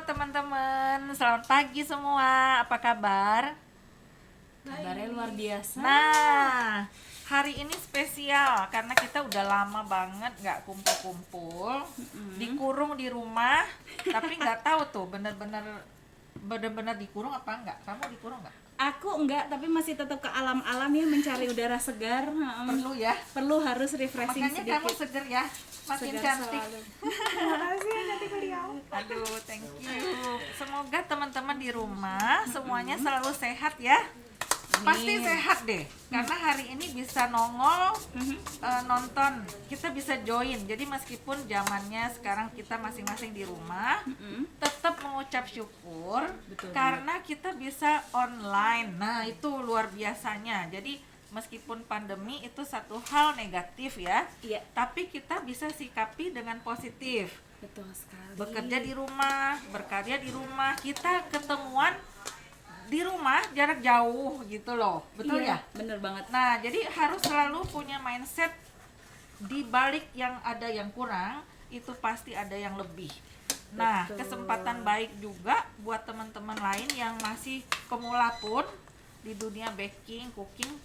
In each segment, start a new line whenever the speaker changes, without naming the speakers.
teman-teman, selamat pagi semua. Apa kabar?
Kabarnya luar biasa.
Nah, hari ini spesial karena kita udah lama banget nggak kumpul-kumpul, dikurung di rumah, tapi nggak tahu tuh bener-bener dikurung apa enggak? Kamu dikurung nggak?
Aku enggak, tapi masih tetap ke alam-alam ya, mencari udara segar.
Perlu ya.
Perlu, harus refreshing
Makanya
sedikit.
kamu seger ya, makin
Segar
cantik.
selalu. Terima kasih cantik beliau.
Aduh, thank you. Semoga teman-teman di rumah semuanya selalu sehat ya. Pasti sehat deh, karena hari ini bisa nongol nonton, kita bisa join. Jadi meskipun zamannya sekarang kita masing-masing di rumah, tetap mengucap syukur.
Betul,
karena kita bisa online. Nah, itu luar biasanya. Jadi meskipun pandemi itu satu hal negatif ya,
Iya,
tapi kita bisa sikapi dengan positif.
betul sekali.
Bekerja di rumah, berkarya di rumah, kita ketemuan di rumah jarak jauh gitu loh, betul
Iya,
ya?
bener banget.
Nah, jadi harus selalu punya mindset di balik yang ada yang kurang, itu pasti ada yang lebih. Nah,
Betul.
kesempatan baik juga buat teman-teman lain yang masih pemula pun di dunia baking, cooking.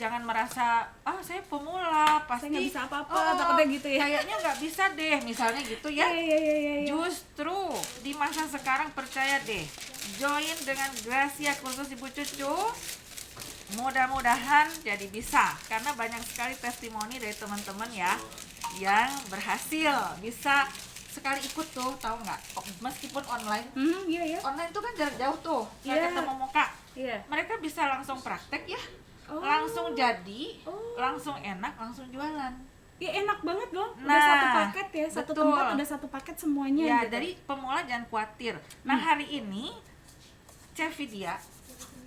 Jangan merasa, saya pemula, pasti
Saya nggak bisa apa-apa, takutnya gitu ya.
Kayaknya nggak bisa deh, misalnya gitu ya.
Iya.
Justru di masa sekarang percaya deh, join dengan Gracia Kursus Ibu Cucu, mudah-mudahan jadi bisa, karena banyak sekali testimoni dari teman-teman ya yang berhasil bisa sekali ikut tuh, tahu nggak? Meskipun online,
Iya.
online tuh kan jarak jauh tuh, nggak
Iya.
ketemu muka.
Iya.
Mereka bisa langsung praktek ya,
Oh.
langsung jadi,
Oh.
langsung enak, langsung jualan.
Ya enak banget dong. Udah
Nah,
satu paket ya, satu
betul.
tempat udah satu paket semuanya
Ya,
gitu.
dari pemula jangan khawatir. Nah, hari ini Chef Vidya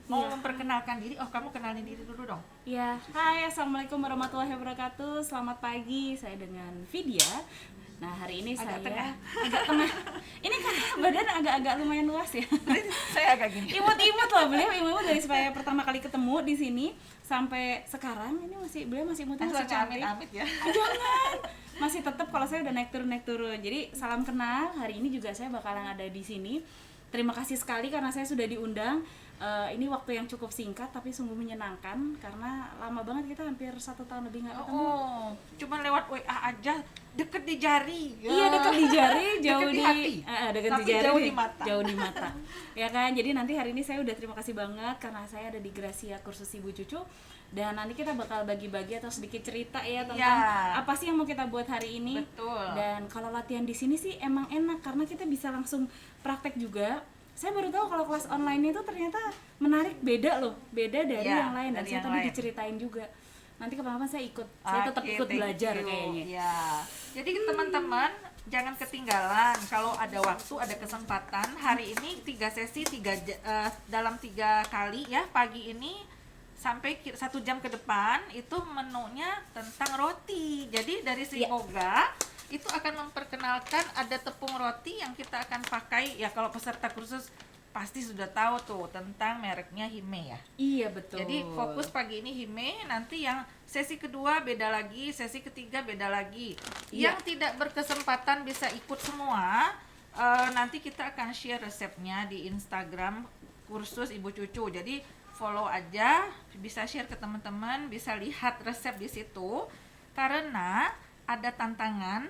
mau
Iya.
memperkenalkan diri. Oh, kamu kenalin diri dulu dong.
Ya, hai, assalamualaikum warahmatullahi wabarakatuh. Selamat pagi, saya dengan Vidya. Nah, hari ini
Agak
saya
tengah.
agak tengah. Ini kan badan agak-agak lumayan luas ya.
Saya agak gini.
Imut-imut loh beliau, imut dari supaya pertama kali ketemu di sini sampai sekarang ini beliau masih imut, masih cantik.
Amit-amit ya.
Jangan. Masih tetap kalau saya udah naik turun. Jadi salam kenal. Hari ini juga saya bakalan ada di sini. Terima kasih sekali karena saya sudah diundang. Ini waktu yang cukup singkat tapi sungguh menyenangkan karena lama banget kita hampir 1 tahun lebih nggak ketemu.
Oh, cuma lewat WA aja, deket di jari.
Iya, dekat di jari, jauh
Deket di
di
hati.
dekat
Tapi
di jari,
jauh di mata.
jauh di mata. Ya kan? Jadi nanti hari ini saya udah terima kasih banget karena saya ada di Gracia Kursus Ibu Cucu dan nanti kita bakal bagi-bagi atau sedikit cerita ya tentang
Ya.
apa sih yang mau kita buat hari ini.
Betul.
Dan kalau latihan di sini sih emang enak karena kita bisa langsung praktek juga. Saya baru tahu kalau kelas online itu ternyata menarik, beda loh, beda dari
Ya,
yang lain dan
dari
saya
yang
tadi
lain.
diceritain juga. Nanti kapan-kapan saya ikut, saya tetap
Oke,
ikut
thank
belajar
you.
kayaknya.
Ya. Jadi teman-teman jangan ketinggalan kalau ada waktu, ada kesempatan. Hari ini 3 sesi, dalam 3 kali ya, pagi ini sampai 1 jam ke depan itu menunya tentang roti. Jadi dari Sri
Ya.
Moga itu akan memperkenalkan ada tepung roti yang kita akan pakai ya, kalau peserta kursus pasti sudah tahu tuh tentang mereknya Hime ya.
Iya betul.
Jadi fokus pagi ini Hime, nanti yang sesi kedua beda lagi, sesi ketiga beda lagi.
Iya.
Yang tidak berkesempatan bisa ikut semua, nanti kita akan share resepnya di Instagram Kursus Ibu Cucu. Jadi follow aja, bisa share ke teman-teman, bisa lihat resep di situ. Karena ada tantangan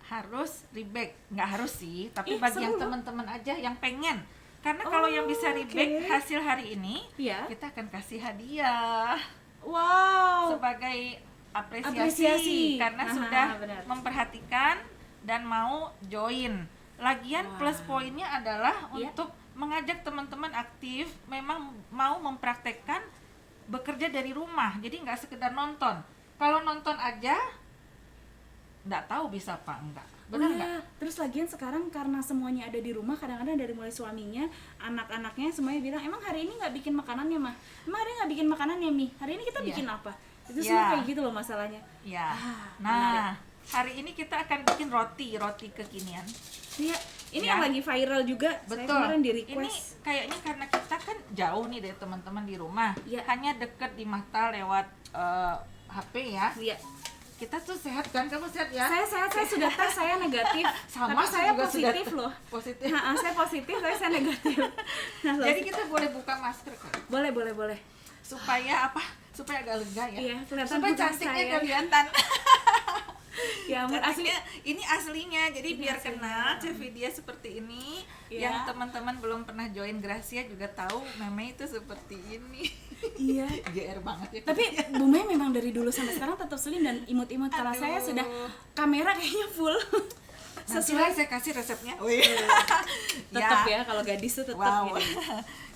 harus rebake, nggak harus sih, tapi bagi yang
seru loh.
teman-teman aja yang pengen. Karena kalau yang bisa rebake
oke.
hasil hari ini,
Iya.
kita akan kasih hadiah
Wow.
sebagai apresiasi,
Apresiasi.
karena
Aha,
sudah
benar.
memperhatikan dan mau join. Lagian
Wah.
plus poinnya adalah
Iya.
untuk mengajak teman-teman aktif, memang mau mempraktekkan bekerja dari rumah, jadi nggak sekedar nonton. Kalau nonton aja nggak tahu bisa apa enggak, benar nggak?
Iya. Terus lagian sekarang karena semuanya ada di rumah, kadang-kadang dari mulai suaminya, anak-anaknya semuanya bilang, emang hari ini nggak bikin makanannya mah? Emang hari ini nggak bikin makanannya Mi? Hari ini kita
Iya.
bikin apa? Itu
Iya.
semua kayak gitu loh masalahnya.
Ya.
menarik.
Nah, hari ini kita akan bikin roti kekinian.
Iya. Ini
Ya.
yang lagi viral juga. Saya
Betul.
kemarin di
Ini
request.
kayaknya karena kita kan jauh nih dari teman-teman di rumah,
Iya.
hanya deket di mata lewat HP ya.
Iya.
kita tuh sehat kan? Kamu sehat ya?
Saya sehat, saya sudah tes, saya negatif.
Sama,
tapi saya
juga sudah
positif loh.
Positif.
Nah, saya positif, saya negatif. Nah,
Jadi kita boleh buka masker kan?
boleh.
Supaya apa? Supaya agak lega ya.
Iya, kelihatan
supaya
bukan
cantiknya
saya.
kelihatan.
Ya ampun, asli.
Cantiknya, ini aslinya. Jadi
Ini
biar
aslinya.
kenal Cevidia seperti ini.
Iya.
Yang teman-teman belum pernah join Gracia juga tahu Meme itu seperti ini.
Iya.
GR banget ya.
Tapi Bu Mei memang dari dulu sampai sekarang tetap selim dan imut-imut. Kalau
Aduh.
saya sudah kamera kayaknya full.
Nanti lah saya kasih resepnya.
Tetap ya kalau gadis tuh tetap
Wow.
gitu.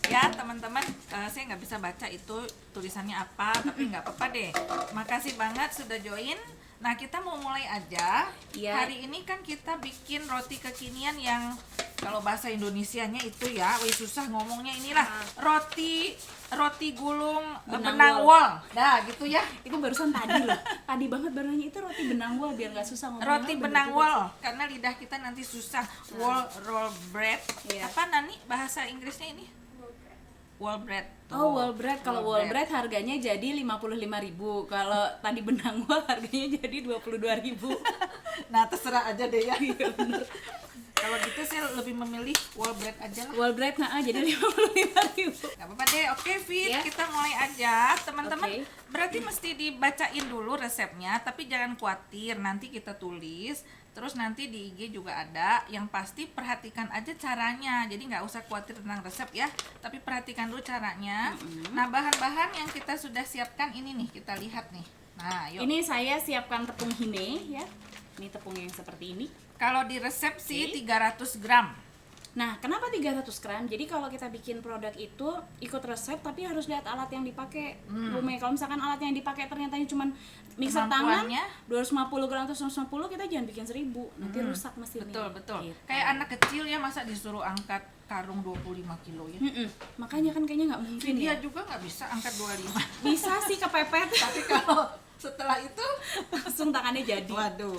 Ya teman-teman, saya nggak bisa baca itu tulisannya apa, tapi nggak apa-apa deh. Makasih banget sudah join. Nah kita mau mulai aja.
Iya.
Hari ini kan kita bikin roti kekinian yang kalau bahasa Indonesianya itu ya, wih susah ngomongnya inilah roti gulung benang wol. Nah gitu ya.
Itu barusan tadi loh. Tadi banget baru nanya itu roti benang wol biar nggak susah ngomongnya.
Roti
Bener
benang
juga
wol
sih.
karena lidah kita nanti susah. Roll bread.
Iya.
Apa Nani bahasa Inggrisnya ini? Wall bread.
Oh, wall bread. Kalau wall
bread.
bread harganya jadi 55.000. Kalau tadi benang wol harganya jadi 22.000.
Nah terserah aja deh ya. Kalau gitu saya lebih memilih wall bread aja lah.
Wall bread jadi 55.000.
Gak apa-apa deh. Oke Fit,
Ya.
kita mulai aja. Teman-teman
Oke.
berarti mesti dibacain dulu resepnya, tapi jangan khawatir nanti kita tulis. Terus nanti di IG juga ada. Yang pasti perhatikan aja caranya. Jadi nggak usah khawatir tentang resep ya, tapi perhatikan dulu caranya. Nah bahan-bahan yang kita sudah siapkan ini nih, kita lihat nih. Nah yuk.
Ini saya siapkan tepung hime ya. Ini tepung yang seperti ini.
Kalau di resep sih
Oke.
300 gram.
Nah, kenapa 300 gram? Jadi kalau kita bikin produk itu ikut resep tapi harus lihat alat yang dipakai. Bu Mei, kalau misalkan alat yang dipakai ternyata cuma mixer tangan
Kemampuannya.
250 gram atau 150, kita jangan bikin 1000. Nanti rusak mesinnya.
Betul.
Gitu.
Kayak anak kecil ya, masa disuruh angkat karung 25 kilo ya.
Makanya kan kayaknya nggak mungkin
Dia
ya.
juga nggak bisa angkat 25.
Bisa sih kepepet.
Tapi kalau setelah itu,
Langsung tangannya jadi.
waduh.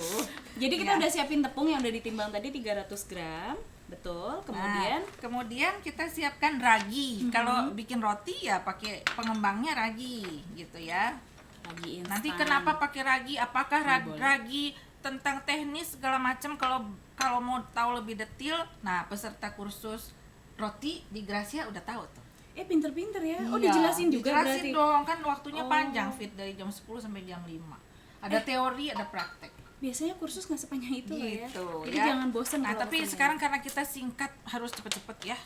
Jadi kita
Ya.
udah siapin tepung yang udah ditimbang tadi 300 gram. Betul. Kemudian
Kemudian kita siapkan ragi. Kalau bikin roti ya pakai pengembangnya ragi gitu ya.
ragi instan.
Nanti kenapa pakai ragi? Apakah
Boleh.
ragi tentang teknis segala macam? Kalau mau tahu lebih detail, nah peserta kursus roti di Gracia udah tahu tuh.
Pinter-pinter ya. Oh,
Iya,
dijelasin juga
dijelasin
berarti.
dong, kan waktunya
Oh.
panjang Fit dari jam 10 sampai jam 5. Ada teori, ada praktek.
Biasanya kursus nggak sepanjang itu loh ya.
Gitu,
Jadi
ya.
jangan bosan.
Nah,
kalau
tapi
kesana.
sekarang karena kita singkat harus cepet-cepet ya.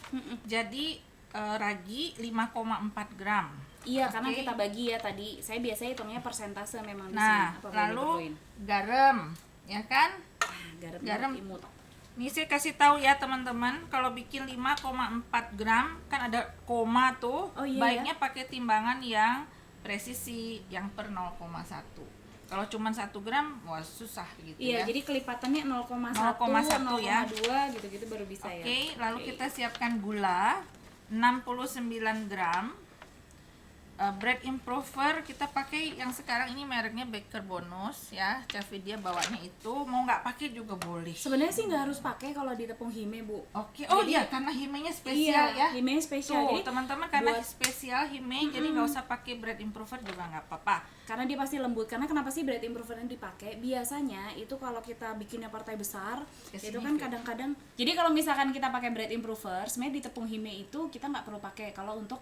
Jadi ragi 5,4 gram.
Iya, karena
Oke.
kita bagi ya tadi. Saya biasanya hitungnya persentase memang di
Nah,
sini. Apa boleh
lalu
diteruin?
garam, ya kan?
Garam,
garam.
imut.
Nih saya kasih tahu ya teman-teman, kalau bikin 5,4 gram kan ada koma tuh,
Oh, iya,
baiknya pakai timbangan yang presisi yang per 0,1. Kalau cuma 1 gram, wah susah gitu
Iya,
ya.
jadi kelipatannya 0,1,
0,1 ya.
0,2 gitu-gitu baru bisa ya.
Oke, lalu
Oke.
kita siapkan gula 69 gram. Bread improver kita pakai yang sekarang ini mereknya Baker Bonus ya. Cevidia bawanya itu, mau nggak pakai juga boleh.
Sebenarnya sih nggak harus pakai kalau di tepung hime, Bu.
Oke, oh
Jadi-
iya karena himenya spesial ya.
Hime spesial.
Tuh
Jadi
teman-teman karena
buat-
spesial hime, jadi nggak usah pakai bread improver juga nggak apa-apa.
karena dia pasti lembut. Karena kenapa sih bread improver yang dipakai? Biasanya itu kalau kita bikinnya partai besar,
Kesini,
itu kan
Fit.
kadang-kadang. Jadi kalau misalkan kita pakai bread improver, sebenarnya di tepung hime itu kita nggak perlu pakai. Kalau untuk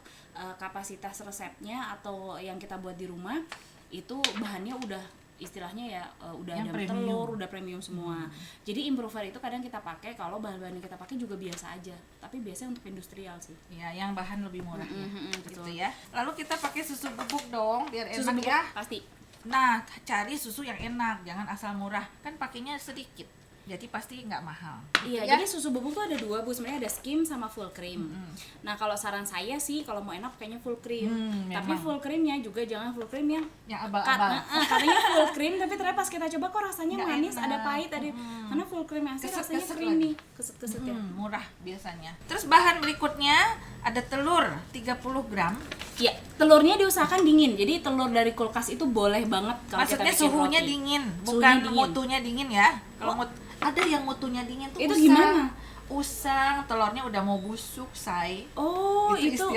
kapasitas resepnya atau yang kita buat di rumah, itu bahannya udah istilahnya ya udah
Yang
ada
premium.
telur, udah premium semua. Jadi improver itu kadang kita pakai kalau bahan-bahan yang kita pakai juga biasa aja. Tapi biasanya untuk industrial sih.
Ya, yang bahan lebih murah ya. Gitu
betul.
ya. Lalu kita pakai susu bubuk dong biar
Susu
enak
bubuk
ya.
pasti.
Nah, cari susu yang enak, jangan asal murah. Kan pakainya sedikit. Jadi pasti nggak mahal.
Iya,
Ya?
jadi susu bubuk tuh ada dua, Bu. Sebenarnya ada skim sama full cream. Nah, kalau saran saya sih kalau mau enak kayaknya full cream. Tapi
memang.
full creamnya juga jangan full cream yang
Yang abal-abal.
katanya full cream tapi ternyata pas kita coba kok rasanya
Nggak
manis,
enak.
ada pahit, ada karena full cream yang asli rasanya
Keset-keset
creamy, keset-keset ya.
Murah biasanya. Terus bahan berikutnya ada telur 30 gram.
Iya, telurnya diusahakan dingin. Jadi telur dari kulkas itu boleh banget kalau
Maksudnya
kita bikin
suhunya
roti.
dingin,
Suhunya
bukan
dingin.
mutunya dingin ya. Kalau ada yang mutunya dingin tuh
Itu
usah.
gimana?
usang, telurnya udah mau busuk, say.
Oh,
itu
itu.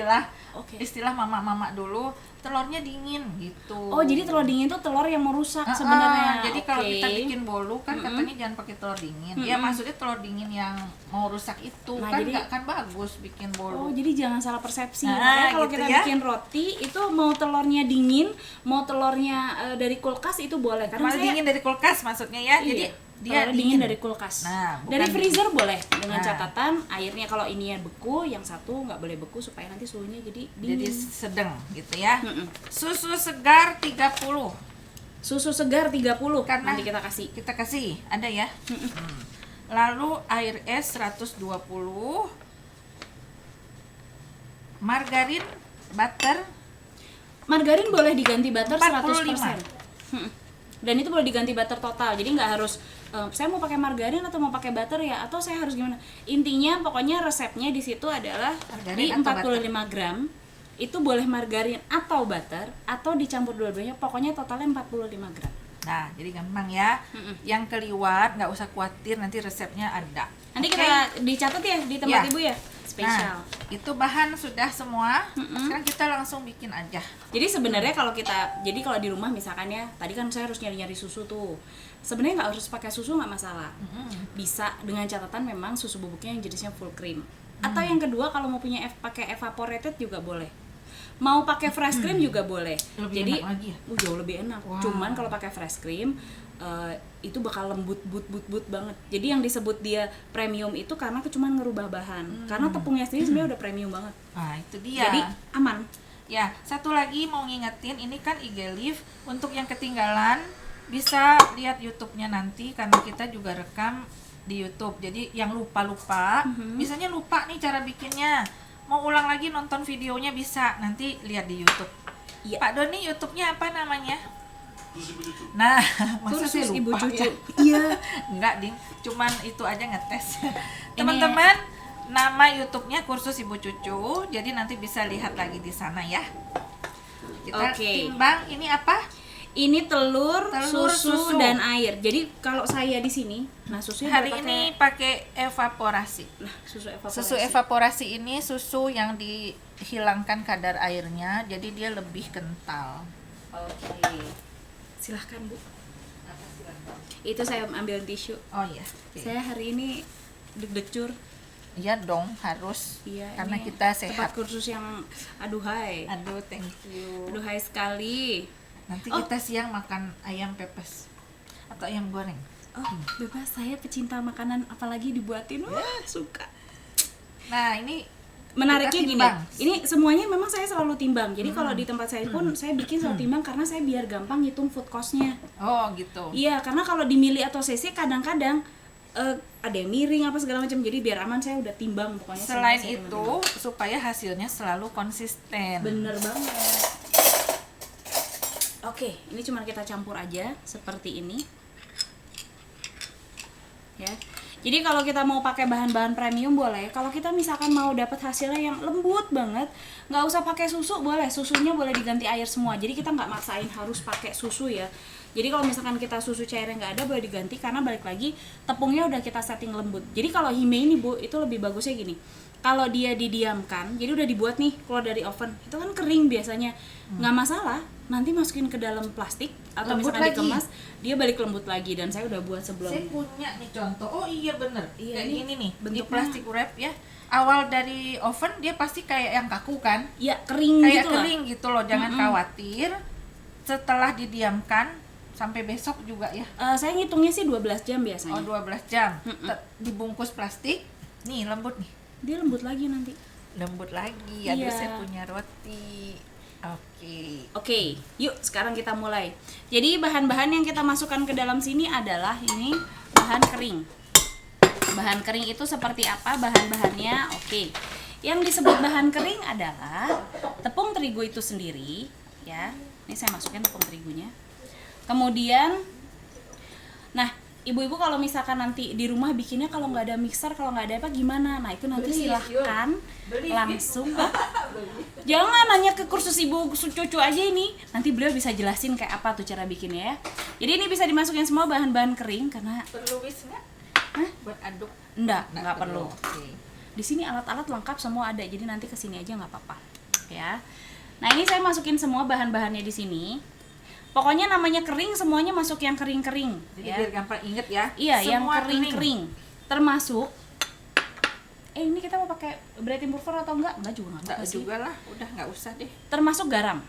Oke.
istilah mama-mama dulu, telurnya dingin gitu.
Oh, jadi telur dingin itu telur yang merusak sebenarnya.
Jadi kalau
Oke.
kita bikin bolu kan katanya jangan pakai telur dingin. Ya maksudnya telur dingin yang mau rusak itu
Nah,
kan
jadi-
nggak kan bagus bikin
Oh,
bolu.
jadi jangan salah persepsi.
Nah,
Makanya kalau
gitu
kita
ya.
bikin roti itu mau telurnya dingin, mau telurnya dari kulkas itu boleh. Karena
Malah
saya
dingin dari kulkas maksudnya ya. Jadi
iya,
dia
telurnya dingin dari kulkas.
Nah, bukan
dari freezer boleh dengan
Nah.
catatan airnya kalau ininya beku, yang satu nggak boleh beku supaya nanti suhunya jadi
jadi
dingin.
sedang gitu ya.
Mm-mm.
Susu segar 30.
Susu segar 30
Karena-
nanti kita kasih.
Kita kasih, ada ya. Lalu air es 120. Margarin, butter
Margarin boleh diganti butter
45.
100%. Dan itu boleh diganti butter total. Jadi nggak harus saya mau pakai margarin atau mau pakai butter ya, atau saya harus gimana. Intinya pokoknya resepnya di situ adalah
Margarin
di
atau
45 gram itu boleh margarin atau butter atau dicampur dua-duanya, pokoknya totalnya 45 gram.
Nah, jadi gampang ya. Yang keliwat nggak usah khawatir, nanti resepnya ada.
Nanti
Oke?
kita dicatat ya di tempat
Ya.
ibu ya, spesial.
Nah, itu bahan sudah semua. Sekarang kita langsung bikin aja.
Jadi sebenarnya kalau di rumah misalkan ya, tadi kan saya harus nyari-nyari susu tuh. Sebenarnya nggak harus pakai susu, nggak masalah. Bisa dengan catatan memang susu bubuknya yang jenisnya full cream. Atau yang kedua kalau mau punya pakai evaporated juga boleh. Mau pakai fresh cream juga boleh.
Lebih
Jadi
enak lagi ya?
jauh lebih enak.
Wow.
Cuman kalau pakai fresh cream itu bakal lembut but banget. Jadi yang disebut dia premium itu karena cuman ngerubah bahan. Karena tepungnya sendiri sebenarnya udah premium banget.
Nah, itu dia.
Jadi aman.
Ya, satu lagi mau ngingetin, ini kan IG Live. Untuk yang ketinggalan bisa lihat YouTube-nya nanti karena kita juga rekam di YouTube. Jadi yang lupa-lupa, misalnya lupa nih cara bikinnya, mau ulang lagi nonton videonya bisa, nanti lihat di YouTube.
Iya.
Pak Doni, YouTube-nya apa namanya? Nah, masa
Kursus
saya
Ibu
lupa
Cucu.
ya?
Iya.
Enggak, Ding. Cuman itu aja ngetes. Teman-teman, nama YouTube-nya Kursus Ibu Cucu. Jadi nanti bisa lihat lagi di sana ya. Kita
Oke.
timbang ini apa?
Ini telur,
Telur,
susu,
susu.
dan air. Jadi kalau saya di sini, nah susunya
Hari
boleh
ini pakai evaporasi.
nah susu evaporasi.
Susu evaporasi ini susu yang dihilangkan kadar airnya, jadi dia lebih kental.
Oke. Silahkan Bu. Itu saya ambil tisu.
Oh iya. Oke.
Saya hari ini deg-degcur.
Iya dong, harus.
Iya.
Karena
ini
kita
tempat
sehat.
kursus yang aduhai.
Aduh, thank you.
Aduhai sekali.
Nanti
Oh.
kita siang makan ayam pepes atau ayam goreng.
Oh, bebas, saya pecinta makanan apalagi dibuatin. Wah, suka.
Nah, ini
Menariknya
kita
gini,
timbang.
ini semuanya memang saya selalu timbang. Jadi kalau di tempat saya pun saya bikin selalu timbang karena saya biar gampang ngitung food cost-nya.
Oh, gitu.
Iya, karena kalau di mili atau cc kadang-kadang ada yang miring apa segala macam. Jadi biar aman saya udah timbang pokoknya.
Selain
saya
itu, supaya hasilnya selalu konsisten.
bener banget. Oke, ini cuma kita campur aja seperti ini. Ya. Jadi kalau kita mau pakai bahan-bahan premium boleh. Kalau kita misalkan mau dapat hasilnya yang lembut banget, nggak usah pakai susu boleh. Susunya boleh diganti air semua. Jadi kita nggak maksain harus pakai susu ya. Jadi kalau misalkan kita susu cairnya nggak ada boleh diganti karena balik lagi tepungnya udah kita setting lembut. Jadi kalau hime ini Bu itu lebih bagusnya gini. Kalau dia didiamkan, jadi udah dibuat nih keluar dari oven, itu kan kering biasanya, nggak masalah. Nanti masukin ke dalam plastik atau
Lembut
misalkan
lagi.
dikemas, dia balik lembut lagi. Dan saya udah buat sebelum.
Saya punya nih contoh. Oh iya bener.
Iya,
Kayak
ini
gini nih, di
bentuknya-
plastik wrap ya. Awal dari oven dia pasti kayak yang kaku kan?
Ya kering
Kayak
gitu lah.
kering gitu loh. Jangan khawatir. Setelah didiamkan sampai besok juga ya.
Saya ngitungnya sih 12 jam
Oh,
biasanya.
12 jam. Dibungkus plastik. Nih, lembut nih.
Dia lembut lagi nanti.
Lembut lagi. Aduh,
Iya.
saya punya roti. Oke.
Oke, yuk sekarang kita mulai. Jadi bahan-bahan yang kita masukkan ke dalam sini adalah ini bahan kering. Bahan kering itu seperti apa bahan-bahannya? Oke. Yang disebut bahan kering adalah tepung terigu itu sendiri, ya. Ini saya masukin tepung terigunya. Kemudian, nah ibu-ibu kalau misalkan nanti di rumah bikinnya kalau nggak ada mixer, kalau nggak ada apa gimana? Nah itu nanti
Beli,
silahkan
Beli.
langsung. Hah? Jangan nanya ke kursus ibu cucu aja ini. Nanti beliau bisa jelasin kayak apa tuh cara bikinnya ya. Jadi ini bisa dimasukin semua bahan-bahan kering karena
Perlu whisk nggak? Buat aduk
Nggak perlu.
Oke.
Di sini alat-alat lengkap semua ada, jadi nanti kesini aja nggak apa-apa ya. Nah ini saya masukin semua bahan-bahannya di sini. Pokoknya namanya kering, semuanya masuk yang kering-kering.
Jadi
Ya.
biar gampang inget ya.
Iya, yang
Semua
kering-kering. Termasuk ini kita mau pakai bread improver atau enggak? Enggak juga,
Enggak juga lah, udah nggak usah deh.
Termasuk garam.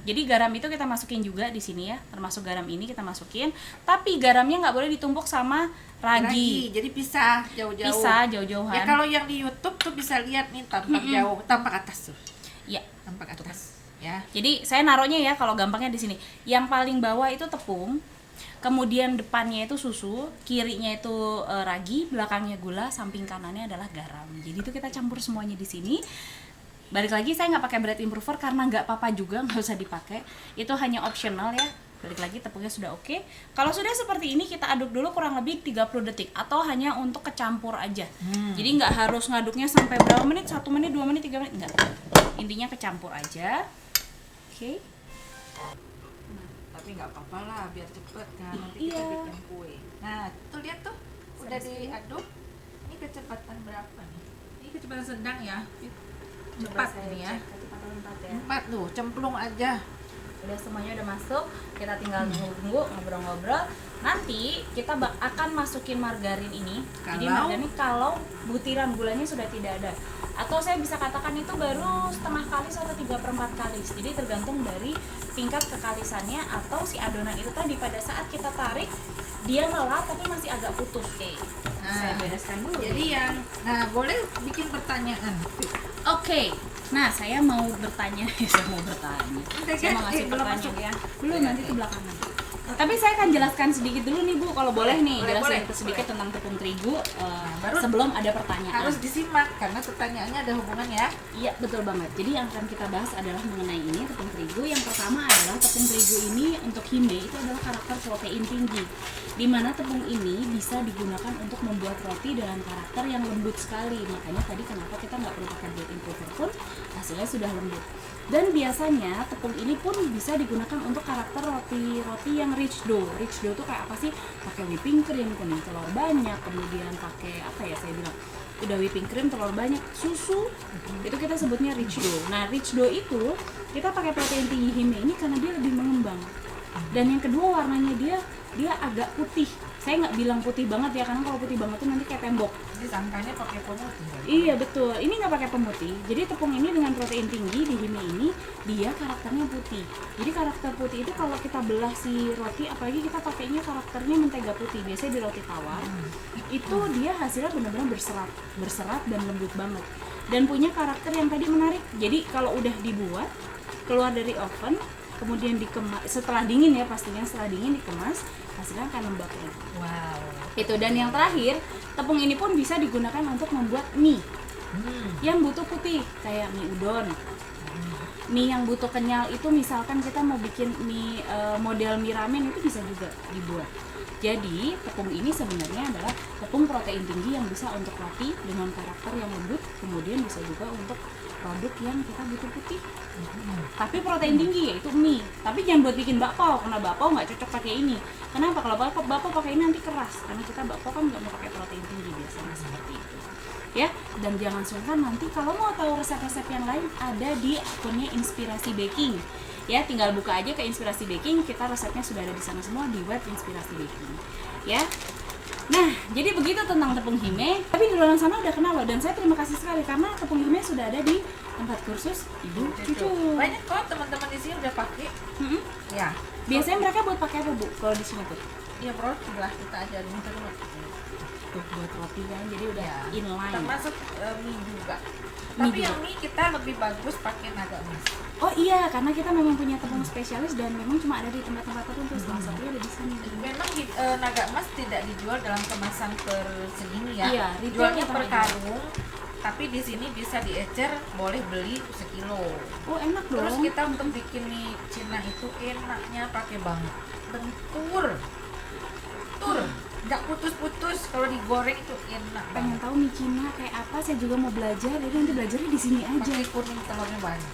Jadi garam itu kita masukin juga di sini ya. Termasuk garam ini kita masukin. Tapi garamnya nggak boleh ditumpuk sama ragi.
Jadi pisah jauh-jauh.
Pisah jauh-jauhan.
Ya kalau yang di YouTube tuh bisa lihat nih tampak jauh, tampak atas tuh.
Iya.
Tampak atas. Ya.
Jadi saya naruhnya ya kalau gampangnya di sini. Yang paling bawah itu tepung, kemudian depannya itu susu, kirinya itu ragi, belakangnya gula, samping kanannya adalah garam. Jadi itu kita campur semuanya di sini. Balik lagi saya nggak pakai bread improver karena nggak apa-apa juga, nggak usah dipakai. Itu hanya optional ya. Balik lagi tepungnya sudah oke. Kalau sudah seperti ini kita aduk dulu kurang lebih 30 detik atau hanya untuk kecampur aja. Jadi nggak harus ngaduknya sampai berapa menit, 1 menit, 2 menit, 3 menit, enggak. Intinya kecampur aja. Oke.
Tapi nggak apa-apa lah, biar cepet kan. Nanti kita
Iya.
bikin kue. Nah, tuh lihat tuh, udah diaduk. Ini kecepatan berapa nih? Ini kecepatan sedang ya. Cepat ini ya. 4 tuh, cemplung aja.
Udah semuanya udah masuk, kita tinggal tunggu ngobrol-ngobrol. Nanti kita akan masukin margarin ini. Jadi margarin ini kalau butiran gulanya sudah tidak ada, atau saya bisa katakan itu baru setengah kalis atau 3/4 kalis. Jadi tergantung dari tingkat kekalisannya atau si adonan itu tadi pada saat kita tarik dia melar tapi masih agak putus. Oke. Saya bereskan dulu.
Jadi boleh bikin pertanyaan.
Oke. Nah, saya mau bertanya. Saya mau bertanya. Saya mau ngasih pertanyaan ya. Belum, nanti itu belakangan. Tapi saya akan jelaskan sedikit dulu nih Bu, kalau boleh nih jelasin sedikit tentang tepung terigu sebelum ada pertanyaan.
Harus disimak karena pertanyaannya ada hubungan ya.
Iya, betul banget. Jadi yang akan kita bahas adalah mengenai ini tepung terigu. Yang pertama adalah tepung terigu ini untuk hime itu adalah karakter protein tinggi. Di mana tepung ini bisa digunakan untuk membuat roti dengan karakter yang lembut sekali. Makanya tadi kenapa kita nggak perlu pakai bread improver pun hasilnya sudah lembut. Dan biasanya tepung ini pun bisa digunakan untuk karakter roti yang rich dough. Rich dough tuh kayak apa sih? Pakai whipping cream, kuning telur banyak, kemudian pakai apa ya saya bilang? Udah whipping cream, telur banyak, susu. Itu kita sebutnya rich dough. Nah, rich dough itu kita pakai protein tinggi hime ini karena dia lebih mengembang. Dan yang kedua warnanya dia agak putih. Saya nggak bilang putih banget ya, karena kalau putih banget tuh nanti kayak tembok.
Jadi sangkanya pakai pemutih.
Iya betul, ini nggak pakai pemutih. Jadi tepung ini dengan protein tinggi di hime ini dia karakternya putih. Jadi karakter putih itu kalau kita belah si roti, apalagi kita pakainya karakternya mentega putih, biasanya di roti tawar, itu dia hasilnya benar-benar berserat dan lembut banget. Dan punya karakter yang tadi menarik. Jadi kalau udah dibuat keluar dari oven, kemudian dikemas setelah dingin ya pastinya, setelah dingin dikemas hasilnya akan lembab ya.
Wow.
Itu. Dan yang terakhir, tepung ini pun bisa digunakan untuk membuat mie yang butuh putih kayak mie udon. Mie yang butuh kenyal itu misalkan kita mau bikin mie model mie ramen itu bisa juga dibuat. Jadi tepung ini sebenarnya adalah tepung protein tinggi yang bisa untuk roti dengan karakter yang lembut, kemudian bisa juga untuk produk yang kita butuh putih. Tapi protein tinggi yaitu mie. Tapi jangan buat bikin bakpao, karena bakpao nggak cocok pakai ini. Kenapa? Kalau bakpao pakai ini nanti keras, karena kita bakpao kan nggak mau pakai protein tinggi biasanya seperti itu. Ya, dan jangan sungkan nanti kalau mau tahu resep-resep yang lain ada di akunnya Inspirasi Baking. Ya, tinggal buka aja ke Inspirasi Baking, kita resepnya sudah ada di sana semua di web Inspirasi Baking. Ya. Nah, jadi begitu tentang tepung hime. Tapi di luar sana udah kenal loh, dan saya terima kasih sekali karena tepung hime sudah ada di tempat kursus Ibu Cucu.
Banyak kok teman-teman di sini udah pakai. Ya.
Biasanya mereka buat pakai apa Bu kalau di sini tuh?
Iya, roti lah kita ajarin terus.
Tuh buat roti kan, jadi udah inline.
Termasuk mie juga.
Mie
Tapi
juga.
yang mie kita lebih bagus pakai naga emas.
Oh iya, karena kita memang punya tepung spesialis dan memang cuma ada di tempat-tempat tertentu. Salah satunya ada di sini.
Memang naga emas tidak dijual dalam kemasan per segini ya.
Iya, retail
jualnya
kita
per
jual.
karung. Tapi di sini bisa diecer, boleh beli sekilo.
Oh enak dong.
Terus kita untuk bikin mie Cina itu enaknya pakai banget bentur, nggak putus-putus. Kalau digoreng itu enak
pengen
banget.
tahu mie Cina kayak apa, saya juga mau belajar. Jadi nanti belajarnya di sini aja.
Pakai kuning telurnya banyak.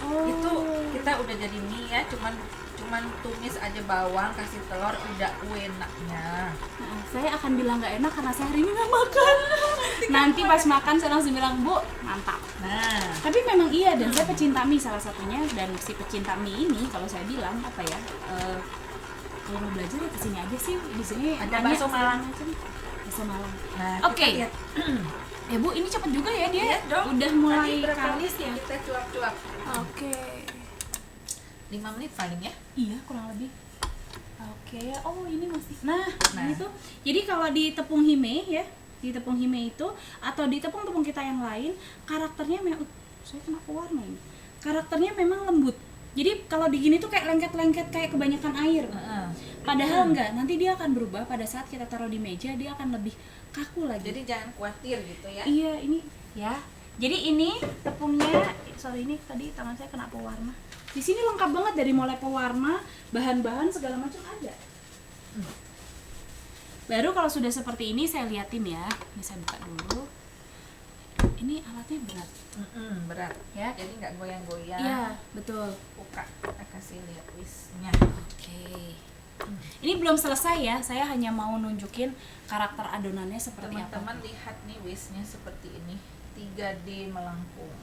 Oh.
Itu kita udah jadi mie ya, cuman tumis aja bawang, kasih telur, udah enaknya.
Nah, saya akan bilang nggak enak karena saya hari ini nggak makan. Nanti pas makan saya langsung bilang, Bu, mantap.
Nah,
Tapi memang iya, dan saya pecinta mie salah satunya. Dan si pecinta mie ini kalau saya bilang apa ya, kalau mau belajar ya kesini aja sih. Di sini
Ada
banyak
bakso Malang.
macam. Bakso Malang.
nah
Oke.
kita lihat.
Bu, ini cepet juga ya dia.
Iya dong.
Udah mulai
Tadi berapa
kalis
menit
ya.
kita cuap-cuap.
Oke.
5 menit paling ya.
Iya, kurang lebih. Oke, oh ini masih. Nah,
Nah.
ini tuh. Jadi kalau di tepung hime ya, di tepung hime itu atau di tepung-tepung kita yang lain, karakternya memang saya kenapa warna ini? Karakternya memang lembut. Jadi kalau digini tuh kayak lengket-lengket kayak kebanyakan air. Padahal enggak, nanti dia akan berubah pada saat kita taruh di meja, dia akan lebih kaku lagi.
Jadi jangan khawatir gitu ya.
Iya, ini ya. Jadi ini tepungnya, sorry ini tadi tangan saya kena pewarna. Di sini lengkap banget dari mulai pewarna, bahan-bahan segala macam ada. Baru kalau sudah seperti ini saya liatin ya. Ini saya buka dulu. Ini alatnya berat.
Berat
Ya.
Jadi nggak goyang-goyang.
Iya, betul.
Buka, kita kasih lihat wisnya.
Oke. Ini belum selesai ya. Saya hanya mau nunjukin karakter adonannya seperti
Teman-teman
apa.
lihat nih wisnya seperti ini. 3D melengkung.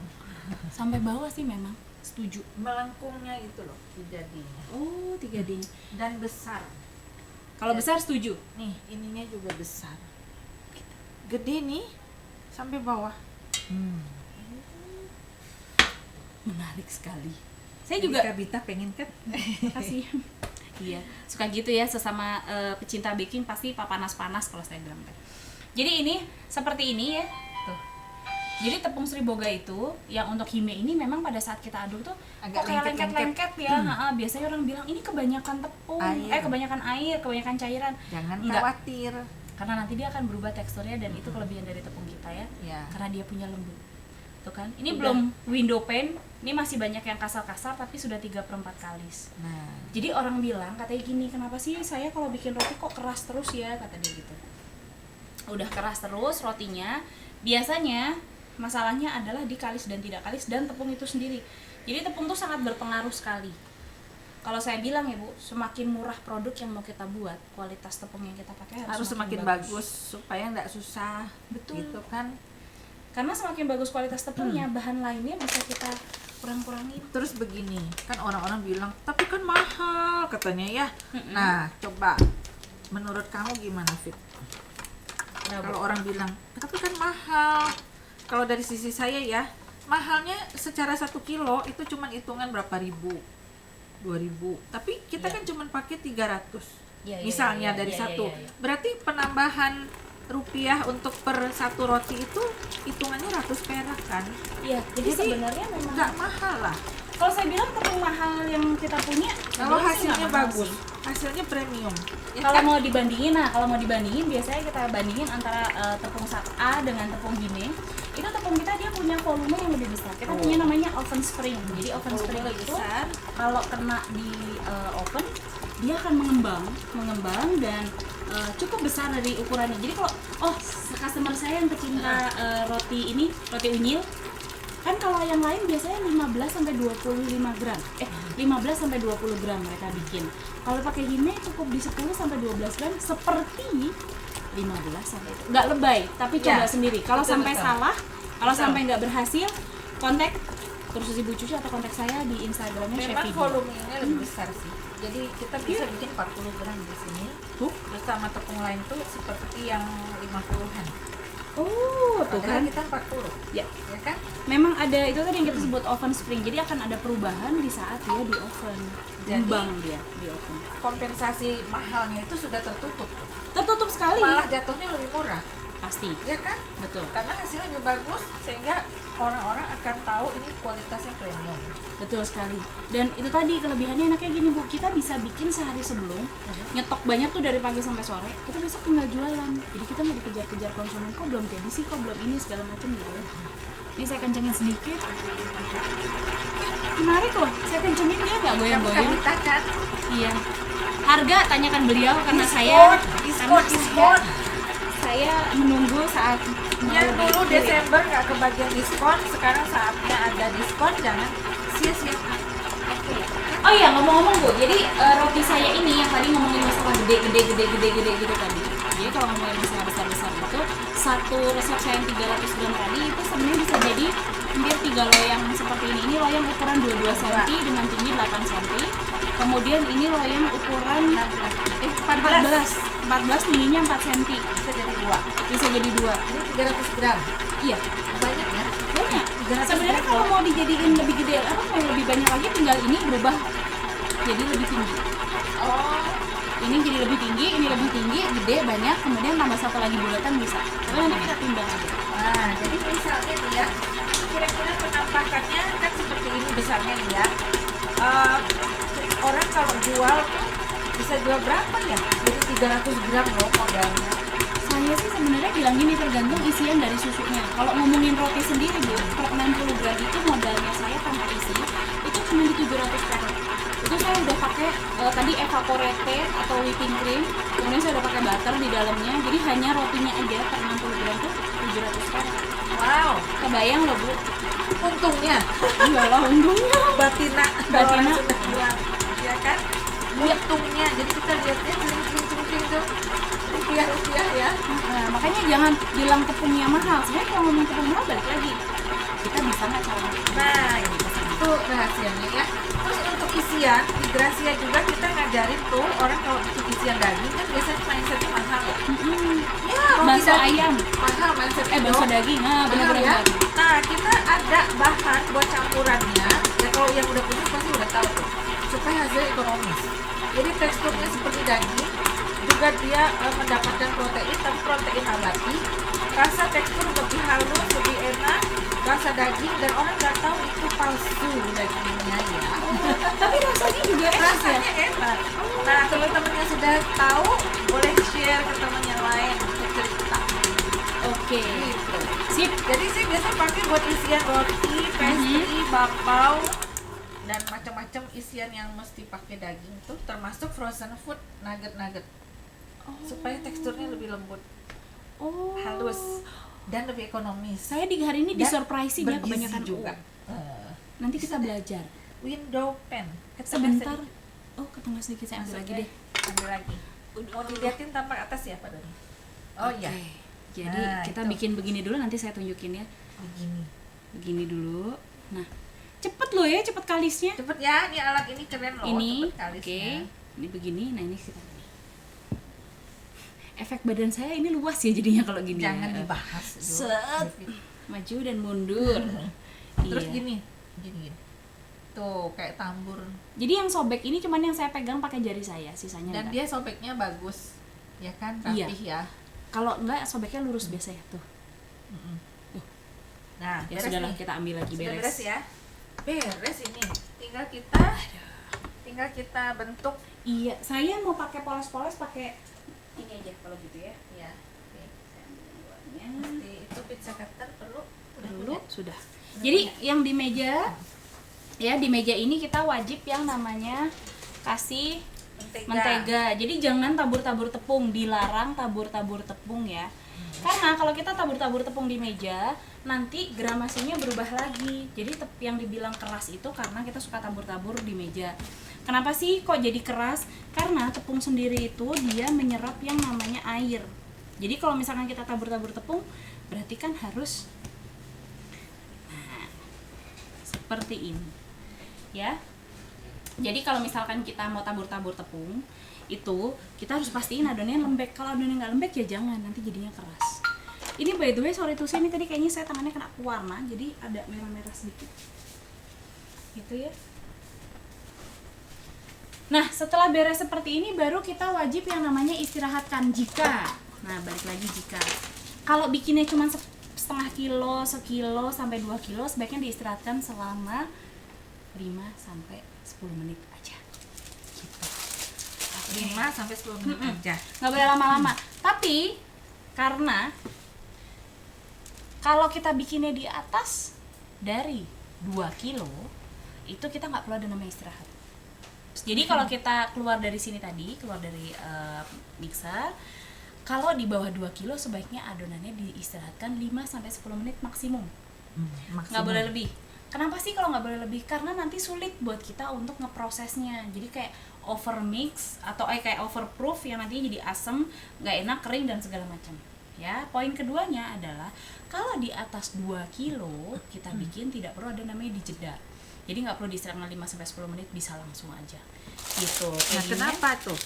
Sampai bawah sih memang. Setuju.
Melengkungnya itu loh 3D-nya.
Oh, 3D.
Dan besar.
Kalau besar setuju.
Nih, ininya juga besar. Gede nih sampai bawah.
Menarik sekali. Saya
Jadi
juga
Kak Bita pengen kan?
kasih. Iya, suka gitu ya sesama pecinta baking pasti panas-panas kalau saya bilang. Jadi ini seperti ini ya. Tuh. Jadi tepung Sriboga itu yang untuk hime ini memang pada saat kita aduk tuh
Agak
kok kayak
lengket-lengket.
lengket-lengket ya. Biasanya orang bilang ini kebanyakan tepung,
Air.
kebanyakan air, kebanyakan cairan.
Jangan
Enggak.
khawatir.
Karena nanti dia akan berubah teksturnya dan itu kelebihan dari tepung kita ya.
Ya.
Karena dia punya lembut. Tuh kan. Ini
Udah.
belum window pane. Ini masih banyak yang kasar-kasar tapi sudah 3/4 kalis.
Nah,
Jadi orang bilang katanya gini, kenapa sih saya kalau bikin roti kok keras terus ya, kata dia gitu. Udah keras terus rotinya, biasanya masalahnya adalah di kalis dan tidak kalis dan tepung itu sendiri. Jadi tepung tuh sangat berpengaruh sekali. Kalau saya bilang ya Bu, semakin murah produk yang mau kita buat, kualitas tepung yang kita pakai
harus semakin bagus supaya nggak susah.
Betul.
Gitu kan.
Karena semakin bagus kualitas tepungnya, bahan lainnya bisa kita kurang-kurangin.
Terus begini, kan orang-orang bilang, tapi kan mahal katanya ya. Nah, coba menurut kamu gimana, Fit? Kalau orang bilang, tapi kan mahal. Kalau dari sisi saya ya, mahalnya secara 1 kilo itu cuma hitungan berapa ribu, 2.000. Tapi kita
Iya.
kan cuma pakai 300.
Iya, iya,
Misalnya
iya,
dari
iya,
satu.
iya, iya.
Berarti penambahan rupiah untuk per satu roti itu hitungannya ratus perak kan?
Iya, jadi
Jadi,
sebenarnya memang
Nggak mahal lah.
kalau saya bilang tepung mahal yang kita punya,
Kalau
sebenarnya sih
hasilnya
nggak mahal
bagus,
sih.
hasilnya premium. Ya
Kalau
kan?
mau dibandingin, kalau mau dibandingin biasanya kita bandingin antara tepung A dengan tepung hime. Itu tepung kita dia punya volume yang lebih besar. Kita punya namanya oven spring. Jadi oven
Volume
spring
lebih
itu
besar.
kalau kena di oven dia akan mengembang dan cukup besar dari ukurannya. Jadi kalau customer saya yang pecinta roti ini, roti unyil, kan kalau yang lain biasanya 15 sampai 25 gram. 15 sampai 20 gram mereka bikin. Kalau pakai hime cukup di 10 sampai 12 gram seperti 15 sampai itu. Nggak lebay, tapi coba
Ya,
sendiri. Kalau
betul,
sampai
betul.
salah, kalau
Betul.
sampai nggak berhasil, kontak Kursus Ibu Cucu atau kontak saya di Instagramnya Chef
Memang
Video.
volumenya lebih besar sih. Jadi kita bisa bikin 40 gram di sini.
Tuh.
Terus sama tepung lain tuh seperti yang 50-an.
Oh, tuh
Padahal
kan.
kita 40.
Ya,
Ya kan?
memang ada itu tadi yang kita sebut oven spring. Jadi akan ada perubahan di saat dia di oven.
Jadi-
Ngembang dia di oven.
Kompensasi mahalnya itu sudah tertutup.
Tertutup sekali.
Malah jatuhnya lebih murah.
Pasti.
Ya kan?
Betul.
Karena hasilnya lebih bagus sehingga orang-orang akan tahu ini kualitasnya premium.
Betul sekali. Dan itu tadi kelebihannya enaknya gini Bu, kita bisa bikin sehari sebelum, nyetok banyak tuh dari pagi sampai sore, kita besok tinggal jualan. Jadi kita nggak dikejar-kejar konsumen, kok belum jadi sih, kok belum ini segala macam gitu ya. Ini saya kencengin sedikit. Menarik loh, saya kencengin dia nggak goyang-goyang.
Kita kan
Iya. Harga tanyakan beliau karena saya
diskon.
saya menunggu saat
Yang
mau
dulu
dikirim.
Desember nggak kebagian diskon, sekarang saatnya ada diskon, jangan sia-sia.
Oh iya, ngomong-ngomong Bu, jadi roti saya ini yang tadi ngomongin masalah gede gitu tadi. Jadi kalau ngomongin masalah besar itu, satu resep saya yang 300 gram tadi itu sebenarnya bisa jadi hampir 3 loyang seperti ini. Ini loyang ukuran 22 cm dengan tinggi 8 cm. Kemudian ini loyang ukuran 14 tingginya 4 cm. Bisa jadi 2.
Ini 300 gram.
Iya,
Banyak ya?
banyak.
300
Sebenarnya
gram
kalau
loh.
mau dijadiin lebih gede, mau lebih banyak lagi, tinggal ini berubah jadi lebih tinggi.
Oh,
Ini jadi lebih tinggi, ini lebih tinggi, gede, banyak, kemudian tambah satu lagi bulatan bisa. Tapi nanti kita timbang aja.
nah jadi misalnya nih ya, kira-kira penampakannya kan seperti ini besarnya nih ya. Eh, orang kalau jual tuh bisa jual berapa ya? Jadi 300 gram loh modalnya.
Saya sih sebenarnya bilang gini, tergantung isian dari susunya. Kalau ngomongin roti sendiri Bu, per 60 gram itu modalnya saya tanpa isi itu cuma di 700 perak. Itu saya udah pakai tadi evaporated atau whipping cream, kemudian saya udah pakai butter di dalamnya. Jadi hanya rotinya aja per 60 gram tuh 700 perak.
Wow,
Kebayang loh Bu?
untungnya
Iyalah untungnya.
batina
Batina.
orang sudah jual, ya kan? Untungnya, jadi kita lihatnya cering tuh rupiah ya.
Nah, makanya jangan bilang tepungnya mahal. Sebenarnya kalau ngomong tepung mahal balik lagi, kita bisa nggak cara
Nah, itu rahasianya ya. Terus untuk isian di Gracia juga kita ngajarin tuh orang kalau bikin isian daging kan biasanya mindsetnya mahal ya. Ya, roti
bakso
daging
ayam,
mahal mindsetnya.
bakso daging, nah
Mahal ya.
benar-benar.
Nah, kita ada bahan buat campurannya. Ya kalau yang udah punya pasti udah tahu tuh. Supaya hasilnya ekonomis. Jadi teksturnya seperti daging, juga dia mendapatkan protein, tapi protein nabati. Rasa tekstur lebih halus, lebih enak, rasa daging, dan orang nggak tahu itu palsu dagingnya ya.
Tapi rasanya juga enak ya.
Rasanya enak. Nah, teman-teman yang sudah tahu boleh share ke teman yang lain untuk cerita.
Oke,
Gitu.
sip.
Jadi saya biasa pakai buat isian roti, pastry, bakpao, dan macam-macam isian yang mesti pakai daging tuh, termasuk frozen food, nugget-nugget, supaya teksturnya lebih lembut,
Oh,
halus, dan lebih ekonomis.
saya di hari ini
Dan
disurprisein ya
bergizi
kebanyakan
juga.
Nanti kita belajar.
Window pen.
Sebentar. Oh, ketemu sedikit, saya ambil lagi deh.
Ambil lagi. Mau diliatin tampak atas ya Pak Doni? Oh
Oke.
iya.
Jadi
Nah,
kita
itu.
bikin begini dulu, nanti saya tunjukin ya.
Begini.
Begini dulu. Nah, cepet loh ya, cepet kalisnya.
Cepet ya, ini alat ini keren loh.
Ini,
cepet
oke.
kalisnya.
Ini begini, nah ini kita efek badan saya ini luas ya jadinya kalau gini.
Jangan
ya.
dibahas dulu.
Set. Maju dan mundur.
Terus
Iya.
gini. Tuh kayak tambur.
Jadi yang sobek ini cuman yang saya pegang pakai jari saya, sisanya
Dan
enggak.
dia sobeknya bagus. Ya kan,
Iya.
rapih ya.
Kalau enggak sobeknya lurus biasa ya tuh.
Nah,
Ya
beres
sudahlah,
nih.
kita ambil lagi
Sudah
beres.
beres ya. Beres ini. Tinggal kita bentuk
Iya, saya mau pakai poles-poles pakai ini aja kalau gitu ya.
ya. Nih,
Saya ambil yang luarnya.
Mesti itu pizza cutter perlu. Udah
Dulu
punya?
sudah.
Udah
Jadi
punya?
yang di meja ya, di meja ini kita wajib yang namanya kasih mentega. Jadi jangan tabur-tabur tepung, dilarang tabur-tabur tepung ya. Karena kalau kita tabur-tabur tepung di meja, nanti gramasinya berubah lagi. Jadi yang dibilang keras itu karena kita suka tabur-tabur di meja. Kenapa sih kok jadi keras? Karena tepung sendiri itu dia menyerap yang namanya air. Jadi kalau misalkan kita tabur-tabur tepung, berarti kan harus seperti ini. Ya. Jadi kalau misalkan kita mau tabur-tabur tepung, itu kita harus pastiin adonannya lembek. Kalau adonannya nggak lembek ya jangan, nanti jadinya keras. Ini by the way, sorry tuh saya ini tadi kayaknya saya tangannya kena pewarna, jadi ada merah-merah sedikit. Gitu ya. Nah, setelah beres seperti ini baru kita wajib yang namanya istirahatkan jika. Nah, balik lagi jika. Kalau bikinnya cuma setengah kilo, sekilo sampai 2 kilo, sebaiknya diistirahatkan selama 5 sampai 10 menit aja. Gitu.
5 sampai 10 menit aja.
Nggak boleh lama-lama. Tapi karena kalau kita bikinnya di atas dari 2 kilo, itu kita nggak perlu ada namanya istirahat. Jadi kalau kita keluar dari sini tadi, keluar dari mixer, kalau di bawah 2 kilo sebaiknya adonannya diistirahatkan 5 sampai 10 menit maksimum. Nggak boleh lebih. Kenapa sih kalau nggak boleh lebih? Karena nanti sulit buat kita untuk ngeprosesnya. Jadi kayak over mix atau kayak overproof yang nantinya jadi asem, nggak enak, kering dan segala macam. Ya, poin keduanya adalah kalau di atas 2 kilo kita bikin tidak perlu ada namanya dijeda. Jadi nggak perlu diserang 5-10 menit, bisa langsung aja. Gitu.
Nah, kenapa tuh?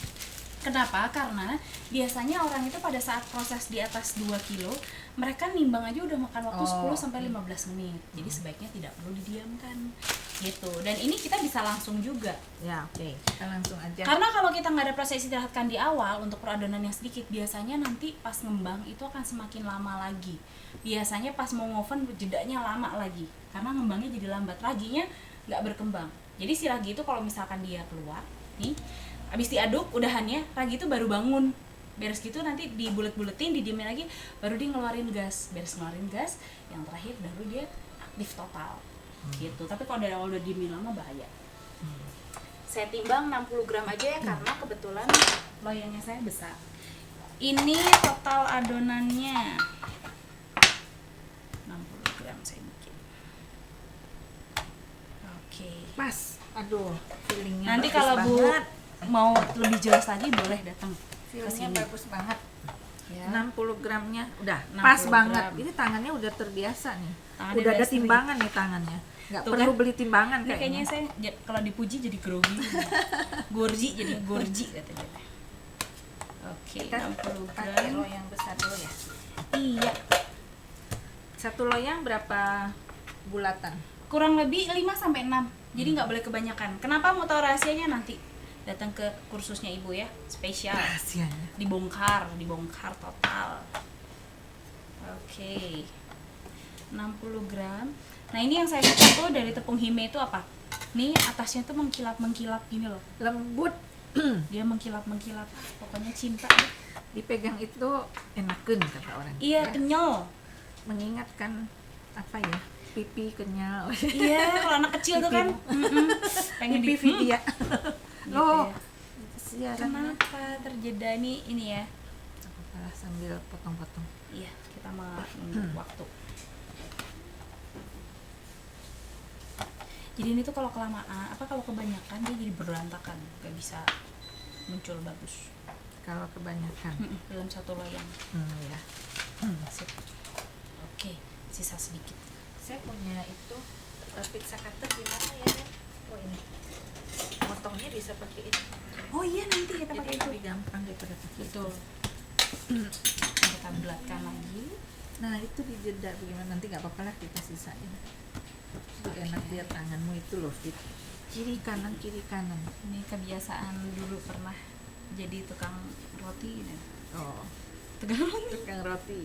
Kenapa? Karena biasanya orang itu pada saat proses di atas 2 kilo, mereka nimbang aja udah makan waktu 10-15 menit. Jadi sebaiknya tidak perlu didiamkan. Gitu. Dan ini kita bisa langsung juga.
Ya, oke. Kita langsung aja.
Karena kalau kita nggak ada proses istirahatkan di awal untuk peradonan yang sedikit, biasanya nanti pas ngembang itu akan semakin lama lagi. Biasanya pas mau ngoven jedanya lama lagi. Karena ngembangnya jadi lambat, raginya nggak berkembang. Jadi si ragi itu kalau misalkan dia keluar, nih, habis diaduk udahannya, ragi itu baru bangun. Beres gitu nanti dibulet-buletin, didiemin lagi, baru dia ngeluarin gas. Beres ngeluarin gas, yang terakhir baru dia aktif total. Gitu. Tapi kalau dari awal udah diemin lama bahaya. Saya timbang 60 gram aja ya, karena kebetulan loyangnya saya besar. Ini total adonannya 60 gram saya bikin. Oke.
Pas. Aduh, feelingnya
Nanti
bagus
kalau Bu
banget.
mau lebih jelas lagi boleh datang ke
Feelingnya
sini.
bagus banget.
Ya.
60 gramnya udah
60
pas
gram.
banget. Ini tangannya udah terbiasa nih.
Tangannya
Udah ada
udah
timbangan nih tangannya. Nggak
Tuh
perlu
kan?
beli timbangan
Ini kayaknya
kayaknya.
saya kalau dipuji jadi grogi. Gorji jadi gorji katanya. Oke,
Kita
60
pakai
gram.
loyang besar dulu ya.
Iya,
Satu loyang berapa bulatan?
kurang lebih 5-6. Jadi nggak boleh kebanyakan. Kenapa mau tahu rahasianya nanti? Datang ke kursusnya Ibu ya, spesial.
Rahasianya.
Dibongkar total. Oke. 60 gram. Nah, ini yang saya suka tuh dari tepung hime itu apa? Nih atasnya tuh mengkilap gini loh.
Lembut.
Dia mengkilap. Pokoknya cinta deh.
Dipegang itu enakeun kata orang.
Iya,
Ya,
kenyal.
mengingatkan apa ya? Pipi kenyal.
Iya, kalau anak kecil tuh kan pengen
Pipi Vidya.
Gitu
Loh,
ya.
siarannya
Kenapa terjeda ini ya?
apa sambil potong-potong.
Iya, kita menunggu waktu. Jadi ini tuh kalau kelamaan, kalau kebanyakan dia jadi berantakan, gak bisa muncul bagus
Kalau kebanyakan.
dalam satu loyang.
Ya.
Sip. Oke, sisa sedikit.
Saya punya itu pizza cutter di mana ya? Nen? Oh ini. Motongnya bisa pakai ini.
Oh iya, nanti kita
Jadi
pakai itu.
lebih gampang daripada pakai itu.
Betul. Kita bulatkan lagi.
Nah itu dijeda bagaimana, nanti nggak apa-apa lah kita sisain. Lebih enak biar tanganmu itu loh fit. Kiri kanan.
Ini kebiasaan dulu pernah jadi tukang roti dan
Oh,
tukang
tukang roti.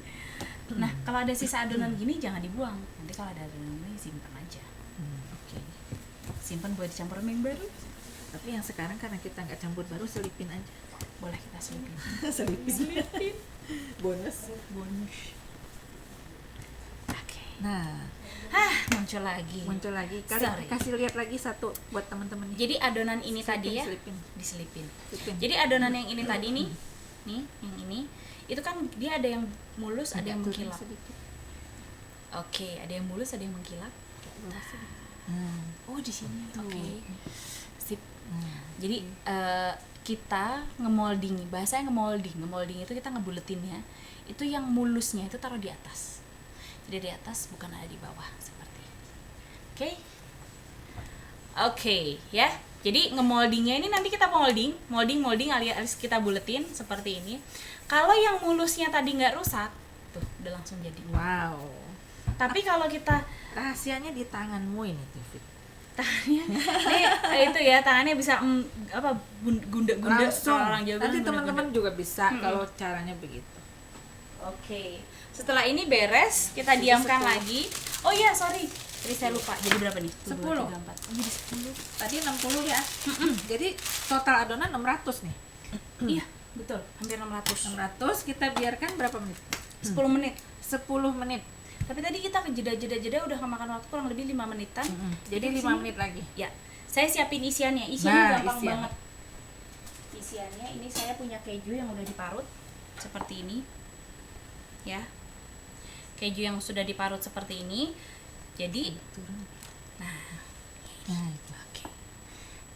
Nah, kalau ada sisa adonan gini jangan dibuang. Nanti kalau ada adonan ini simpan aja.
Oke.
Simpan buat dicampur sama yang baru.
Tapi yang sekarang karena kita nggak campur baru, selipin aja.
Boleh kita selipin.
selipin. Bonus.
Oke.
Nah,
Muncul lagi.
muncul lagi.
Sorry.
Kasih lihat lagi satu buat teman-teman nih.
Jadi adonan ini tadi ya
Selipin.
diselipin.
Selipin.
Jadi adonan yang ini tadi nih, yang ini itu kan dia ada yang mulus, ada yang
Agak turun
mengkilap.
sedikit.
Oke, ada yang mulus, ada yang mengkilap. Oh, di sini.
Tuh.
Oke. Sip.
Nah,
Jadi kita ngemolding, bahasanya ngemolding itu kita ngebuletin ya. Itu yang mulusnya itu taruh di atas. Jadi di atas bukan ada di bawah seperti. Oke, ya. Jadi ngemoldingnya ini nanti kita molding alias kita buletin seperti ini. Kalau yang mulusnya tadi nggak rusak, tuh udah langsung jadi.
wow.
Tapi kalau kita
Rahasianya di tanganmu ini tuh fit.
tangannya itu ya, tangannya bisa gunda-gunda
Langsung.
kalau orang Jawa bilang
Nanti
gunda-gunda.
teman-teman juga bisa kalau caranya begitu.
Oke. Setelah ini beres, kita
Jadi
diamkan
10.
lagi. Oh iya, sorry. Tadi saya lupa. Jadi berapa nih?
10.
2, 3, 4. Oh, jadi 10.
Tadi 60 ya. Jadi total adonan 600 nih.
Iya, betul. Hampir 600.
600 kita biarkan berapa menit?
10 menit.
10 menit.
Tapi tadi kita jeda udah kemakan waktu kurang lebih 5 menitan.
Jadi
Di
5
sini-
menit lagi.
Ya. Saya siapin isiannya. Isiannya
Nah,
gampang
isian.
banget. Isiannya ini saya punya keju yang udah diparut seperti ini. Ya. Keju yang sudah diparut seperti ini. Jadi
Nah, itu.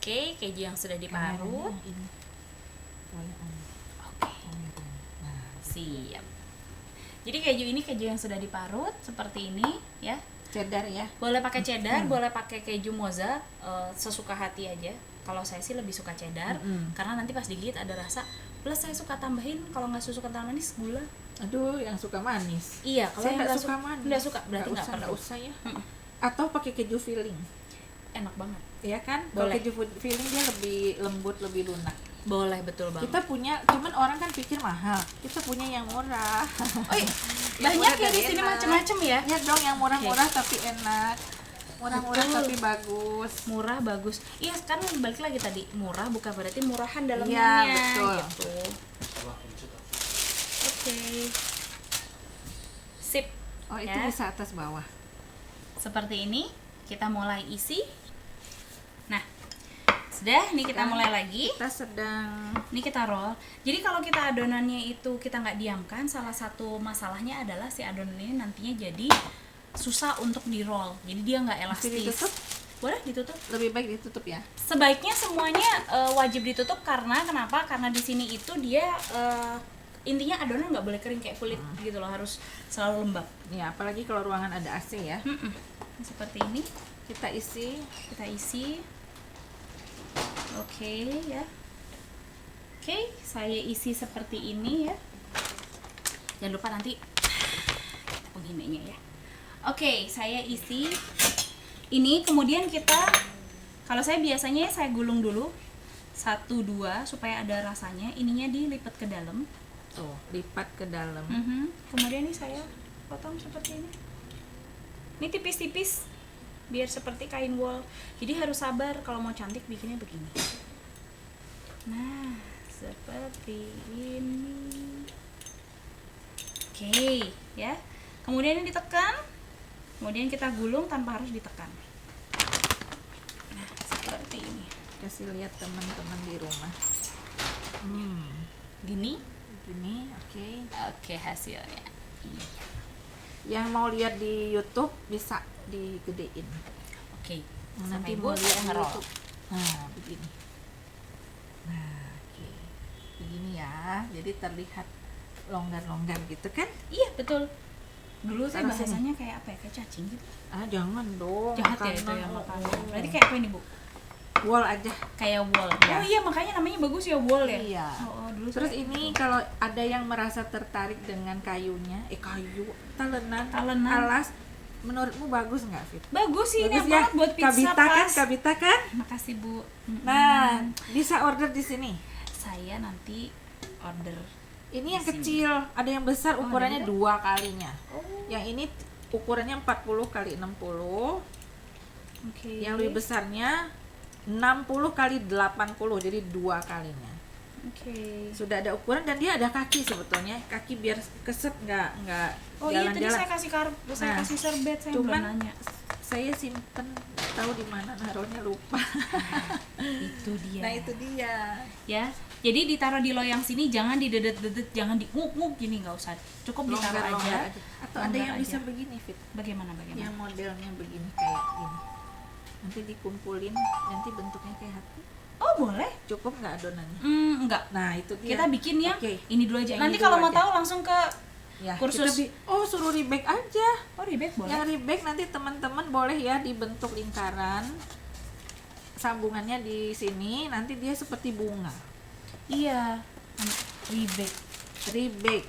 oke, keju yang sudah diparut.
Kameranya ini. Boleh on.
Oke,
Nah,
siap. Jadi keju ini keju yang sudah diparut seperti ini ya.
cheddar ya.
Boleh pakai cheddar, boleh pakai keju moza, sesuka hati aja. Kalau saya sih lebih suka cheddar karena nanti pas digigit ada rasa. Plus saya suka tambahin kalau nggak suka kental manis gula.
Aduh, yang suka manis.
Iya, kalau
Saya
yang
nggak
nggak
suka manis.
nggak suka berarti nggak
nggak
perlu.
usah ya. Atau pakai keju filling.
Enak banget.
Ya kan? Kalau
Boleh.
keju filling dia lebih lembut, lebih lunak.
Boleh, betul banget.
Kita punya, cuman orang kan pikir mahal. Kita punya yang murah.
Oh iya,
Yang
banyak
murah
ya
dan
di sini
enak.
macam-macam ya.
Ya dong, yang murah-murah tapi enak. Murah-murah
Betul.
tapi bagus.
Murah bagus. Iya, kan balik lagi tadi, murah bukan berarti murahan dalamnya.
Iya, betul.
Gitu. Oke. Sip.
Oh, itu
Ya.
bisa atas bawah.
Seperti ini kita mulai isi. Nah, sudah, ini kita
Kan
mulai lagi.
Kita sedang
Ini kita roll. Jadi kalau kita adonannya itu kita nggak diamkan, salah satu masalahnya adalah si adonan ini nantinya jadi susah untuk di roll. Jadi dia nggak
Mesti
elastis.
ditutup?
Boleh ditutup.
lebih baik ditutup ya.
Sebaiknya semuanya wajib ditutup karena kenapa? Karena di sini itu dia intinya adonan nggak boleh kering kayak kulit gitu loh, harus selalu lembab.
Ya, apalagi kalau ruangan ada AC ya.
Seperti ini
Kita isi.
kita isi. Oke ya. Oke, saya isi seperti ini ya. Jangan lupa nanti penghinanya ya. Oke, saya isi ini, kemudian kita, kalau saya biasanya saya gulung dulu 1-2 supaya ada rasanya. Ininya dilipat ke dalam.
Tuh, lipat ke dalam.
Kemudian ini saya potong seperti ini. Ini tipis-tipis biar seperti kain wol. Jadi harus sabar kalau mau cantik bikinnya begini. Nah, seperti ini. Oke, ya. Kemudian ini ditekan. Kemudian kita gulung tanpa harus ditekan. Nah, seperti ini.
Kasih lihat teman-teman di rumah.
Gini.
Gini, oke.
Oke, hasilnya.
Yang mau lihat di YouTube bisa digedein.
Oke.
Yang
Sama
nanti
Ibu
mau lihat
saya
di
ngerol.
YouTube. Nah, begini. Nah, oke. Begini ya. Jadi terlihat longgar-longgar gitu kan?
Iya, betul. Dulu saya
Taruh sini.
bahasanya kayak apa ya? Kayak cacing gitu.
Ah, jangan dong.
Jahat ya itu
makanan.
yang makan.
Oh.
Berarti kayak apa ini, Bu?
Wall aja.
Kayak wall.
Ya.
Oh iya, makanya namanya bagus ya, wall ya.
Iya.
Oh, dulu
Terus
saya
ini
gitu.
kalau ada yang merasa tertarik dengan kayunya, kayu, talenan,
Talenan.
alas, menurutmu bagus nggak, Fit?
Bagus sih, ini
Bagus
banget buat pizza
Kabita kan,
pas.
Kabita kan?
Makasih, Bu.
Nah, bisa order di sini.
Saya nanti order.
Ini yang
Di sini.
kecil, ada yang besar
Oh,
ukurannya
ada
2 kalinya.
Oh,
Yang ini ukurannya 40 kali 60.
oke.
Yang lebih besarnya 60 kali 80, jadi 2 kalinya.
Oke.
Sudah ada ukuran dan dia ada kaki sebetulnya. Kaki biar keset nggak
Oh iya, tadi
jalan-jalan.
saya kasih saya
Nah,
kasih serbet, saya
cuman
belum nanya.
Saya simpen, nggak tahu di mana naruhnya, lupa.
Itu dia.
Nah, itu dia.
Ya. Jadi ditaruh di loyang sini, jangan didedet-dedet, jangan diunguk-unguk gini, nggak usah. Cukup ditaruh
Longgar-longgar
aja.
Atau ada
Longgar
yang
aja.
bisa begini, Fit.
Bagaimana?
Yang modelnya begini kayak gini. Nanti dikumpulin, nanti bentuknya kayak hati.
Oh, boleh.
Cukup nggak adonannya?
Enggak.
Nah, itu dia.
Kita bikin yang
Oke.
ini dulu aja.
Yang
Nanti
ini
kalau
dulu
mau
aja.
tahu langsung ke
Ya,
kursus.
suruh rebake aja.
Oh, rebate boleh.
Yang rebake nanti teman-teman boleh ya dibentuk lingkaran. Sambungannya di sini, nanti dia seperti bunga.
Iya. Rebate.
Rebake.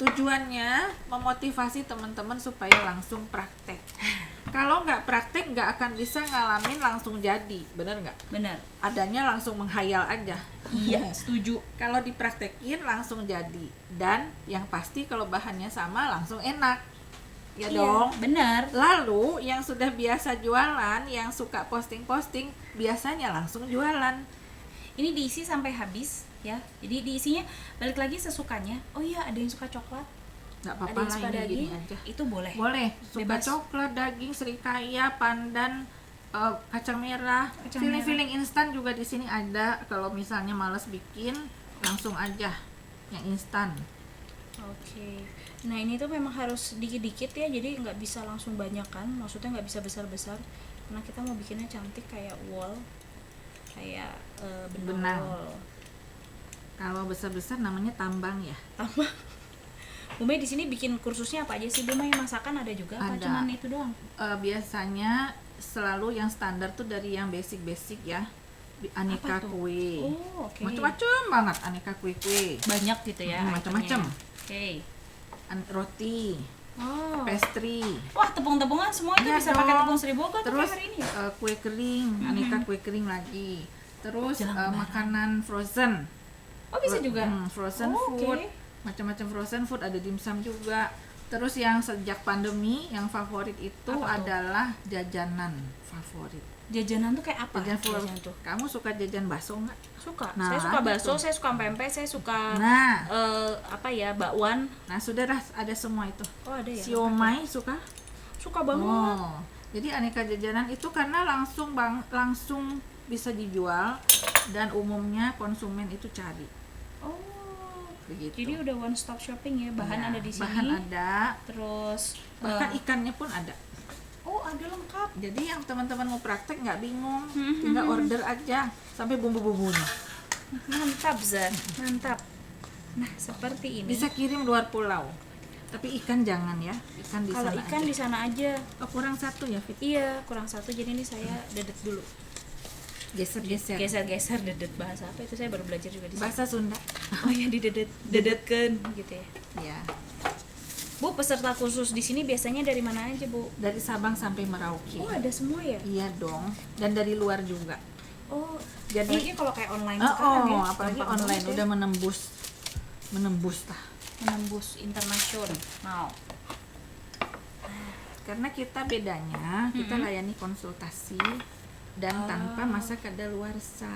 Tujuannya memotivasi teman-teman supaya langsung praktek. Kalau nggak praktek nggak akan bisa ngalamin langsung jadi, bener nggak?
Benar.
Adanya langsung menghayal aja.
Iya, setuju.
Kalau dipraktekin langsung jadi, dan yang pasti kalau bahannya sama langsung enak, ya dong.
Benar.
Lalu yang sudah biasa jualan, yang suka posting-posting, biasanya langsung jualan.
Ini diisi sampai habis ya. Jadi diisinya balik lagi sesukanya. Oh iya, ada yang suka coklat,
Nggak
ada
apa-apa
yang
lah,
suka
ini
daging,
gini aja.
itu boleh.
Boleh, suka
Bebas.
coklat, daging, serikaya, pandan, kacang merah,
Kacang
filling instan juga di sini ada. Kalau misalnya males bikin, langsung aja yang instan.
Oke. Nah ini tuh memang harus dikit-dikit ya, jadi nggak bisa langsung banyak kan, maksudnya nggak bisa besar-besar karena kita mau bikinnya cantik kayak wall, kayak benang
Benang.
wall.
Kalau besar-besar namanya tambang ya.
Bu Mei di sini bikin kursusnya apa aja sih Bu Mei? Masakan ada juga apa
Ada.
cuman itu doang?
Biasanya selalu yang standar tuh dari yang basic-basic ya. Aneka
Apa tuh?
kue.
Oh oke.
Macam-macam banget aneka kue-kue.
Banyak gitu ya.
Macam-macam.
itemnya. Oke.
Roti,
Oh.
pastry.
Wah tepung-tepungan semua itu
Iya
bisa pakai
dong.
tepung seriboga tuh
Terus
kayak hari ini ya?
kue kering, aneka kue kering lagi. Terus makanan frozen.
Oh bisa juga.
Frozen
Oh,
food,
oke.
macam-macam frozen food, ada dimsum juga. Terus yang sejak pandemi yang favorit itu
Apa tuh?
adalah jajanan favorit.
Jajanan tuh kayak apa?
Jajanan tuh. Kamu suka jajan bakso nggak?
Suka.
Nah,
Saya suka
ada
bakso,
tuh.
saya suka pempek, saya suka
Nah,
apa ya, bakwan.
nah sudah dah ada semua itu.
Oh ada ya.
Siomay suka?
Suka banget.
Oh, jadi aneka jajanan itu karena langsung bisa dijual dan umumnya konsumen itu cari.
Oh.
Begitu.
Jadi udah one stop shopping ya. Bahan
Iya,
ada di sini.
Bahan ada,
Terus
bahkan ikannya pun ada.
oh ada lengkap.
Jadi yang teman-teman mau praktek nggak bingung, tinggal order aja sampai bumbu-bumbunya.
Mantap Zan, mantap. Nah seperti ini.
Bisa kirim luar pulau. Tapi ikan jangan ya, ikan di
Kalau
sana
ikan
aja.
di sana aja.
Oh, kurang satu ya, Fit.
Iya kurang satu. Jadi ini saya dedet dulu.
Geser-geser.
Geser-geser dedet, bahasa apa itu, saya baru belajar juga di sini.
Bahasa Sunda.
Oh ya didedet, dedetkan gitu ya.
Ya,
Bu peserta khusus di sini biasanya dari mana aja Bu?
dari Sabang sampai Merauke.
Oh ada semua ya?
Iya dong, dan dari luar juga.
Oh
Jadi
apalagi kalau kayak online
oh,
sekarang ya.
apalagi
gampang
online
banget ya.
udah menembus lah.
menembus internasional.
Karena kita bedanya, kita layani konsultasi dan tanpa masa kadaluarsa.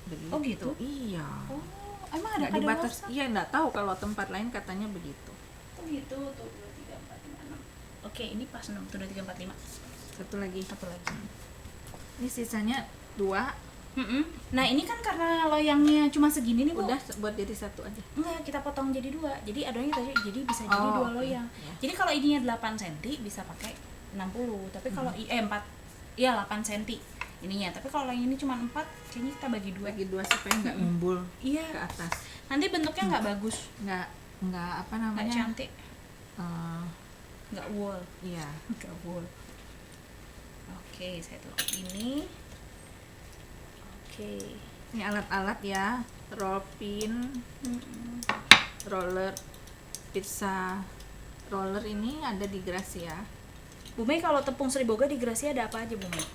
Begitu.
Oh, gitu?
Iya.
Oh emang ada
Nggak dibatas.
kadaluarsa?
Iya, nggak tahu kalau tempat lain katanya begitu.
Oh gitu tuh 2, 3, 4, 5, 6. Oke ini pas 6 tuh 2, 3, 4, 5.
Satu lagi.
Satu lagi.
Ini sisanya 2.
Nah ini kan karena loyangnya cuma segini nih Bu.
Udah buat jadi satu aja.
Enggak, kita potong jadi 2. Jadi adonannya tadi jadi bisa jadi
Oh,
2 loyang.
iya.
Jadi kalau ininya 8 cm bisa pakai 60. Tapi kalau 4 iya 8 cm ininya. Tapi kalau yang ini cuma 4, kayaknya kita bagi 2.
Bagi 2 supaya nggak ngumpul
Iya.
ke atas.
Nanti bentuknya nggak bagus,
Nggak apa
nggak
namanya?
cantik,
Eh,
nggak wall,
iya.
nggak wall. Oke, saya tutup ini. Oke.
Ini alat-alat ya, roll pin, roller, pizza roller ini ada di Gracia.
Bu Mei kalau tepung Seriboga di Gracia ada apa aja Bu Mei?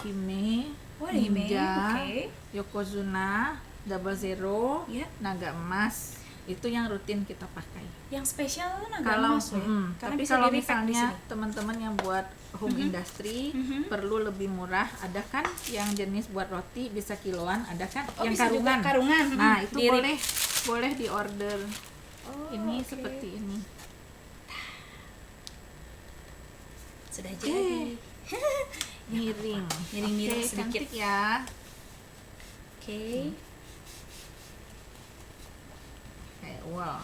Hime,
Oh, ada Hime,
Ninja,
oke.
Yokozuna, Double Zero,
Ya.
Naga Emas. Itu yang rutin kita pakai.
Yang spesial kan agak
Kalau
emas ya. Karena
tapi
bisa
kalau
di-repack di
misalnya
sini.
teman-teman yang buat home industry perlu lebih murah, ada kan yang jenis buat roti bisa kiloan, ada kan
Oh,
yang
bisa juga
karungan.
karungan.
Nah, itu
Di-rip.
boleh di order.
Oh,
Ini
oke.
seperti ini.
Sudah jadi.
Miring.
Miring-miring
Oke,
sedikit.
cantik ya.
Oke.
Kayak wow.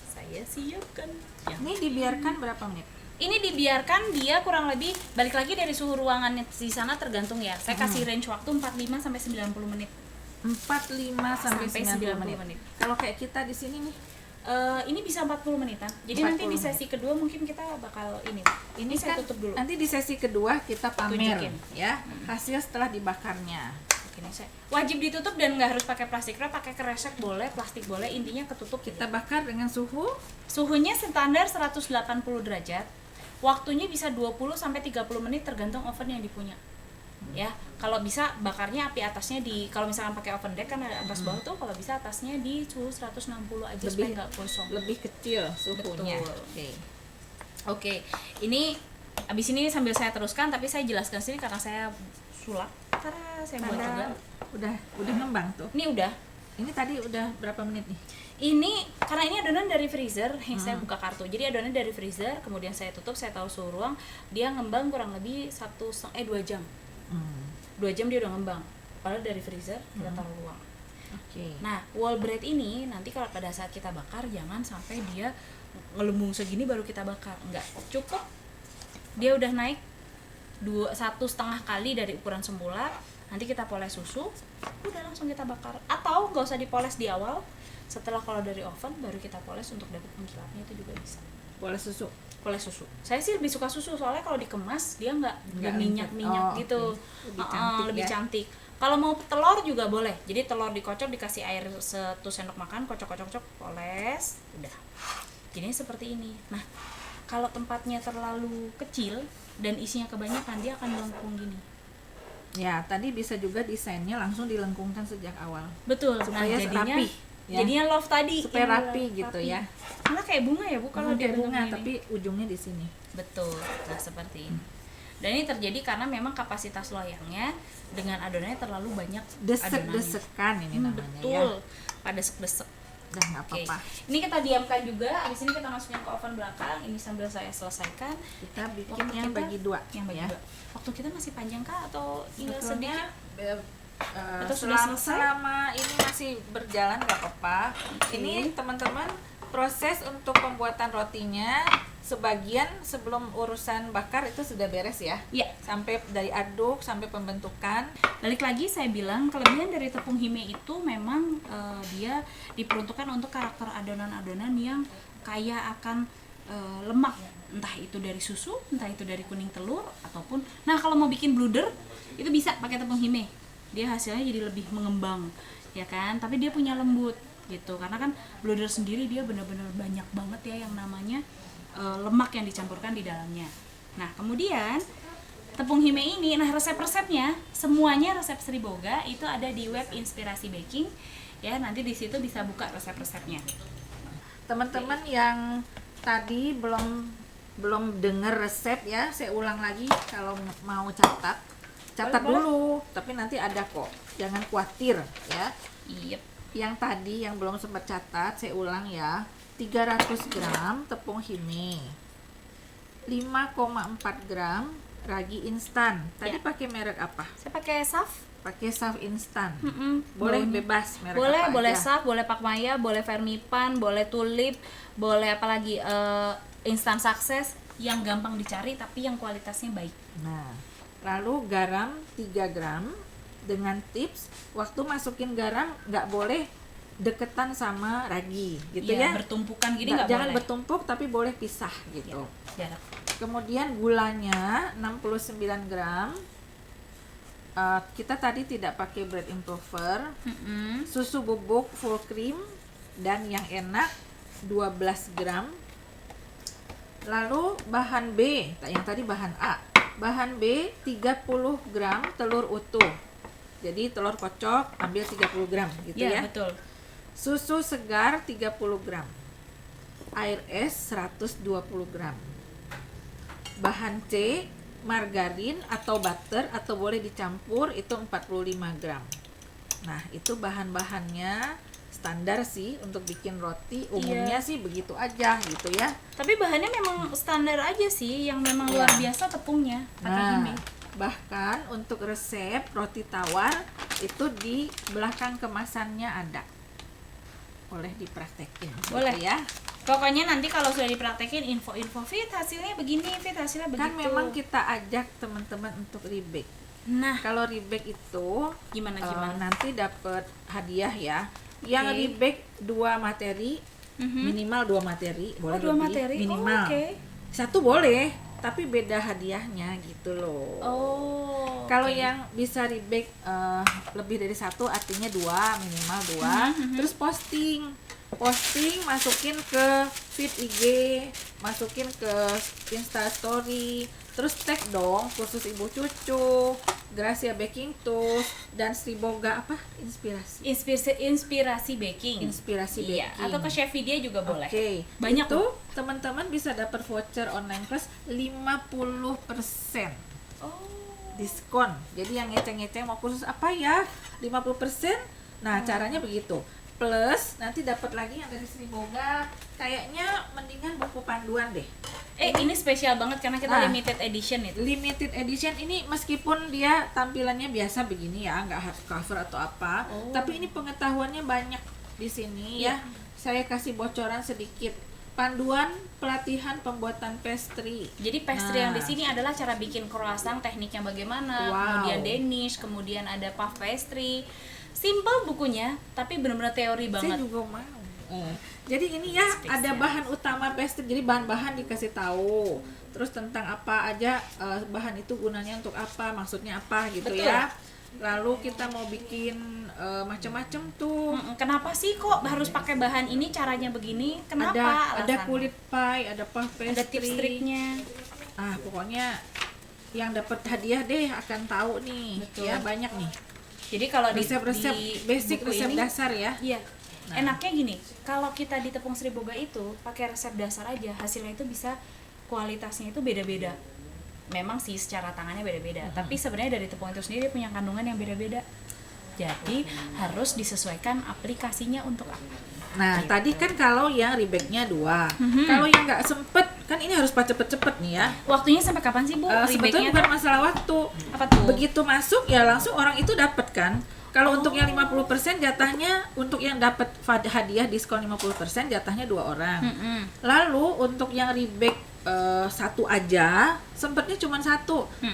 Saya siapkan. Ya.
Ini dibiarkan berapa menit?
Ini dibiarkan dia kurang lebih, balik lagi dari suhu ruangan di sana tergantung ya. Saya kasih range waktu 45 sampai 90 menit.
45 sampai 90 menit.
menit.
Kalau kayak kita di sini nih,
Ini bisa 40 menitan. Jadi
40
nanti di sesi kedua mungkin kita bakal ini.
ini
saya
kan
tutup dulu.
nanti di sesi kedua kita pamer
Tunjukin.
ya hasil setelah dibakarnya.
Oke, nih saya wajib ditutup dan nggak harus pakai plastik wrap, pakai kresek boleh, plastik boleh, intinya ketutup.
Kita bakar dengan suhu
Suhunya standar 180 derajat. Waktunya bisa 20 sampai 30 menit tergantung oven yang dipunya. Ya, kalau bisa bakarnya api atasnya kalau misalkan pakai oven deck kan ada atas bawah tuh, kalau bisa atasnya di suhu 160 aja supaya nggak gosong.
lebih kecil suhunya.
Betul.
Oke.
Oke, ini abis ini sambil saya teruskan, tapi saya jelaskan sini karena saya sulap. Karena saya buat juga.
Udah ngembang tuh.
Ini udah.
Ini tadi udah berapa menit nih?
Ini karena ini adonan dari freezer, saya buka kartu. Jadi adonan dari freezer, kemudian saya tutup, saya taruh suhu ruang, dia ngembang kurang lebih 2 jam. 2 jam dia udah ngembang. Padahal dari freezer kita taruh ruang.
Oke.
Nah, wall bread ini nanti kalau pada saat kita bakar jangan sampai dia ngelembung segini baru kita bakar. Enggak, cukup dia udah naik 1,5 kali dari ukuran semula, nanti kita poles susu, udah langsung kita bakar. Atau nggak usah dipoles di awal, setelah kalau dari oven baru kita poles untuk dapat pengkilapnya, itu juga bisa.
Poles susu.
Poles susu. Saya sih lebih suka susu soalnya kalau dikemas dia nggak minyak-minyak gitu.
Lebih cantik
Lebih
ya.
cantik. Kalau mau telur juga boleh. Jadi telur dikocok, dikasih air 1 sendok makan, kocok-kocok, poles, udah. Jadinya seperti ini. Nah, kalau tempatnya terlalu kecil dan isinya kebanyakan, dia akan melengkung gini.
Ya, tadi bisa juga desainnya langsung dilengkungkan sejak awal.
Betul.
Supaya
jadinya
rapi, ya.
jadinya love tadi.
Supaya
yang
rapi gitu ya.
Karena kayak bunga ya, Bu, kalau
Kayak
dibentuk
bunga
gini.
tapi ujungnya di sini.
Betul. Nah, seperti ini. Dan ini terjadi karena memang kapasitas loyangnya dengan adonannya terlalu banyak adonannya.
Desek-desekan ini namanya
Betul.
ya.
Pada desek.
Udah nggak
Oke.
apa-apa.
Ini kita diamkan juga. Habis ini kita masukin ke oven belakang. Ini sambil saya selesaikan.
Kita bikin
Waktu
yang
kita-
bagi dua
Yang bagi
ya.
dua. Waktu kita masih panjang kah atau tinggal
Sebetulnya
sedikit? Atau sudah
selama,
selesai?
selama ini masih berjalan nggak apa-apa.
Oke.
Ini teman-teman proses untuk pembuatan rotinya sebagian sebelum urusan bakar itu sudah beres ya.
Ya.
Sampai dari aduk sampai pembentukan.
Balik lagi saya bilang kelebihan dari tepung hime itu memang dia diperuntukkan untuk karakter adonan-adonan yang kaya akan lemak, entah itu dari susu, entah itu dari kuning telur ataupun kalau mau bikin bluder itu bisa pakai tepung hime. Dia hasilnya jadi lebih mengembang, ya kan? Tapi dia punya lembut gitu. Karena kan bluder sendiri dia benar-benar banyak banget ya yang namanya lemak yang dicampurkan di dalamnya. Nah, kemudian tepung hime ini, resep-resepnya semuanya resep Sri Boga itu ada di web Inspirasi Baking ya. Nanti di situ bisa buka resep-resepnya.
Teman-teman yang tadi belum dengar resep ya, saya ulang lagi. Kalau mau catat
Boleh.
dulu, tapi nanti ada kok, jangan khawatir ya.
Yep.
Yang tadi yang belum sempat catat saya ulang ya. 300 gram tepung hime, 5,4 gram ragi instan. Tadi
Ya.
pakai merek apa?
Saya pakai Saf.
Pakai Saf instan.
Boleh
Boleh bebas merek
boleh
apa
boleh
aja.
Saf, boleh Pakmaya, boleh Vermipan, boleh Tulip, boleh apalagi Instant Success yang gampang dicari tapi yang kualitasnya baik.
Nah, lalu garam 3 gram. Dengan tips, waktu masukin garam nggak boleh deketan sama ragi gitu
Iya,
ya.
bertumpukan gini
Nggak,
nggak
jangan
boleh.
bertumpuk tapi boleh pisah gitu.
Jarak.
Kemudian gulanya 69 gram. Kita tadi tidak pakai bread improver. Susu bubuk full cream dan yang enak 12 gram. Lalu bahan B, yang tadi bahan A. Bahan B 30 gram telur utuh. Jadi telur kocok ambil 30 gram gitu
Iya,
ya.
betul.
Susu segar 30 gram. Air es 120 gram. Bahan C, margarin atau butter atau boleh dicampur itu 45 gram. Nah, itu bahan-bahannya standar sih untuk bikin roti. Umumnya sih begitu aja gitu ya.
Tapi bahannya memang standar aja sih, yang memang
Iya.
luar biasa tepungnya pakai
Nah,
hime.
bahkan untuk resep roti tawar itu di belakang kemasannya ada. Boleh dipraktekin gitu
Boleh.
ya.
Pokoknya nanti kalau sudah dipraktekin info-info fit hasilnya begini, fit hasilnya begitu.
Kan memang kita ajak teman-teman untuk rebake.
Nah,
Kalau rebake itu
gimana
nanti dapat hadiah ya. Yang
Oke.
rebake 2 materi, minimal 2 materi, boleh
2
lebih,
materi.
minimal.
Oke.
Satu boleh, tapi beda hadiahnya gitu loh.
Oh.
Kalau
oke.
yang bisa rebake lebih dari 1 artinya 2, minimal 2. Terus posting masukin ke feed IG, masukin ke Insta Story, terus tag dong Kursus Ibu Cucu, Gracia Baking Tools, dan Sri Boga apa?
Inspirasi baking.
Inspirasi
Iya,
Baking.
atau ke Chef Vidya juga boleh.
Oke,
Banyak
itu
tuh.
teman-teman bisa dapat voucher online kelas 50%
Oh.
diskon. Jadi yang ngeceng-ngeceng mau kursus apa ya? 50%. Nah, caranya begitu. Plus nanti dapat lagi yang dari Sri Boga. Kayaknya mendingan buku panduan deh.
Ini spesial banget karena kita
Nah,
limited edition itu.
limited edition ini meskipun dia tampilannya biasa begini ya, nggak hardcover atau apa, tapi ini pengetahuannya banyak di sini ya. Saya kasih bocoran sedikit. Panduan pelatihan pembuatan pastry.
Jadi pastry yang di sini adalah cara bikin croissant, tekniknya bagaimana,
Wow.
kemudian Danish, kemudian ada puff pastry. Simple bukunya, tapi benar-benar teori
Saya
banget.
juga mau. Jadi ini ya ada bahan utama pastry. Jadi bahan-bahan dikasih tahu. Terus tentang apa aja bahan itu gunanya untuk apa, maksudnya apa gitu.
Betul.
Ya. Lalu kita mau bikin macam-macam tuh.
Kenapa sih kok harus pakai bahan ini, caranya begini? Kenapa?
Ada
alasannya?
kulit pie, ada puff pastry.
Ada tips triknya.
Pokoknya yang dapat hadiah deh akan tahu nih.
Betul.
Ya banyak nih.
Jadi kalau
Resep-resep
di
basic,
buku
resep
ini,
dasar ya.
Iya.
Nah.
Enaknya gini, kalau kita di Tepung Sri Boga itu pakai resep dasar aja, hasilnya itu bisa kualitasnya itu beda-beda. Memang sih secara tangannya beda-beda, tapi sebenarnya dari tepung itu sendiri punya kandungan yang beda-beda. Jadi harus disesuaikan aplikasinya untuk apa.
Nah, tadi kan kalau yang rebag-nya 2. Kalau yang nggak sempet, kan ini harus cepet-cepet nih ya.
Waktunya sampai kapan sih Bu?
Sebetulnya
Rebate-nya
bukan
tuh?
masalah waktu.
Apa tuh?
Begitu masuk ya langsung orang itu dapat kan. Kalau untuk yang 50% jatahnya, untuk yang dapat hadiah diskon 50% jatahnya 2 orang. Lalu untuk yang rebag satu aja, sempetnya cuma 1.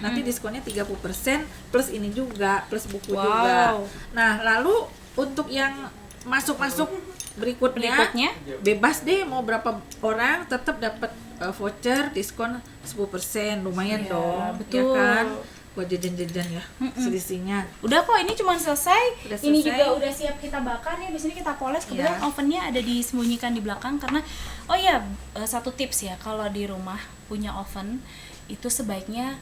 Nanti diskonnya 30% plus ini juga, plus buku juga. Nah, lalu untuk yang masuk-masuk berikutnya bebas deh mau berapa orang tetap dapat voucher diskon 10%. Lumayan dong.
betul.
Ya kan? Buat jajan-jajan ya selisihnya.
Udah kok, ini cuma selesai.
Udah
Ini
selesai.
juga udah siap kita bakar ya. Di sini kita poles. Kebetulan ovennya ada disembunyikan di belakang karena satu tips ya, kalau di rumah punya oven itu sebaiknya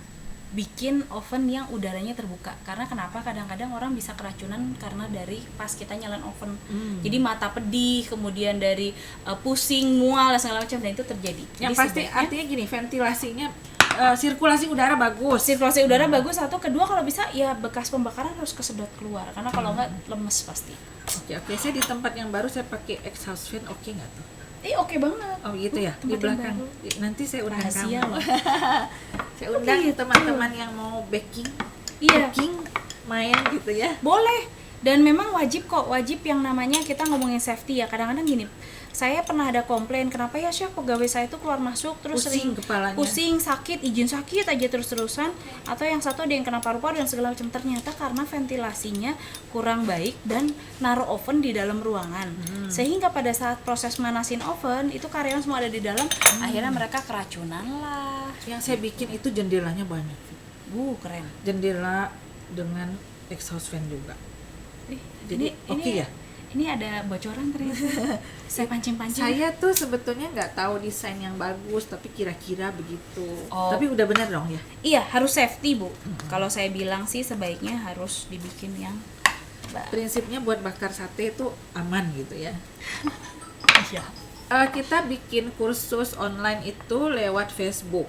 bikin oven yang udaranya terbuka. Karena kenapa? Kadang-kadang orang bisa keracunan karena dari pas kita nyalain oven. Jadi mata pedih, kemudian dari pusing, mual, segala macam, dan itu terjadi.
Yang
Jadi
pasti
sebaiknya
artinya gini, ventilasinya sirkulasi udara bagus.
sirkulasi udara bagus. Satu, kedua kalau bisa ya bekas pembakaran harus kesedot keluar, karena kalau nggak lemes pasti.
Oke, saya di tempat yang baru saya pakai exhaust fan, oke nggak tuh?
Oke banget.
Oh gitu ya, di
tempat yang
belakang.
baru.
Nanti saya undang
Rahasia
kamu.
loh.
Saya undang
gitu.
teman-teman yang mau baking,
Iya,
cooking, main gitu ya.
boleh. Dan memang wajib yang namanya kita ngomongin safety ya. Kadang-kadang gini, saya pernah ada komplain, kenapa ya chef pegawai saya itu keluar masuk terus
Pusing
sering
kepalanya.
pusing, sakit, izin sakit aja terus-terusan, atau yang satu ada yang kena paru-paru dan segala macam. Ternyata karena ventilasinya kurang baik dan naruh oven di dalam ruangan, sehingga pada saat proses manasin oven itu karyawan semua ada di dalam, akhirnya mereka keracunan lah.
Yang saya bikin itu jendelanya banyak.
Keren.
Jendela dengan exhaust fan juga. Jadi oke ya.
Ini ada bocoran ternyata. Saya pancing-pancing.
Saya tuh sebetulnya nggak tahu desain yang bagus, tapi kira-kira begitu.
Oh.
Tapi udah bener dong ya.
Iya, harus safety, Bu. Kalau saya bilang sih sebaiknya harus dibikin yang
Prinsipnya buat bakar sate itu aman gitu ya.
Iya.
Kita bikin kursus online itu lewat Facebook.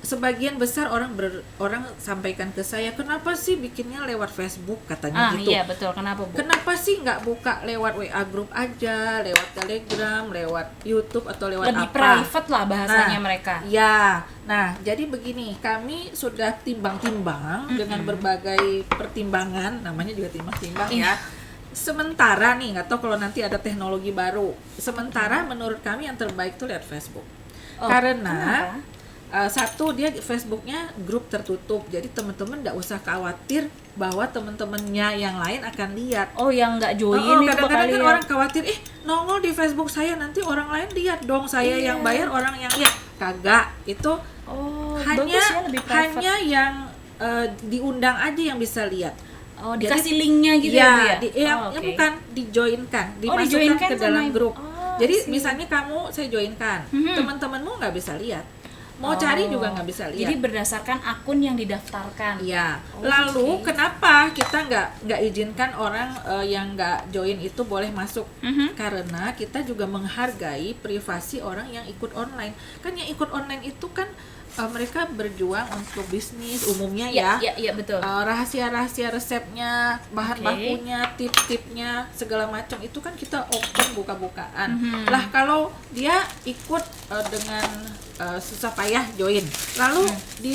Sebagian besar orang sampaikan ke saya, kenapa sih bikinnya lewat Facebook, katanya gitu.
Iya betul. Kenapa, Bu?
Kenapa sih nggak buka lewat WA group aja, lewat Telegram, lewat YouTube atau lewat
Lebih
apa?
private lah bahasanya mereka.
Ya, nah jadi begini, kami sudah timbang-timbang dengan berbagai pertimbangan, namanya juga timbang-timbang ya. Sementara nih, nggak tahu kalau nanti ada teknologi baru. Sementara menurut kami yang terbaik tuh lihat Facebook. Karena satu, dia Facebooknya grup tertutup, jadi teman-teman nggak usah khawatir bahwa teman-temannya yang lain akan lihat.
Yang nggak join itu
kadang-kadang kan
ya.
orang khawatir, nongol di Facebook saya nanti orang lain lihat dong, saya yang bayar orang yang lihat. Kagak, itu
bagus ya, lebih private.
hanya yang diundang aja yang bisa lihat.
Dikasih linknya gitu ya, Bu ya?
Yang bukan dijoinkan, dimasukkan
dijoinkan
ke dalam
sama
grup.
Oh,
Jadi
sih.
misalnya kamu saya joinkan, teman-temanmu nggak bisa lihat. mau cari juga nggak bisa lihat.
Jadi berdasarkan akun yang didaftarkan.
Iya.
Oh,
Lalu
oke.
kenapa kita nggak izinkan orang yang nggak join itu boleh masuk? Karena kita juga menghargai privasi orang yang ikut online. Kan yang ikut online itu kan mereka berjuang untuk bisnis umumnya ya.
Iya betul.
Rahasia-rahasia resepnya, bahan
Oke.
bakunya, tips-tipsnya, segala macam itu kan kita open buka-bukaan. Lah kalau dia ikut dengan susah payah join, lalu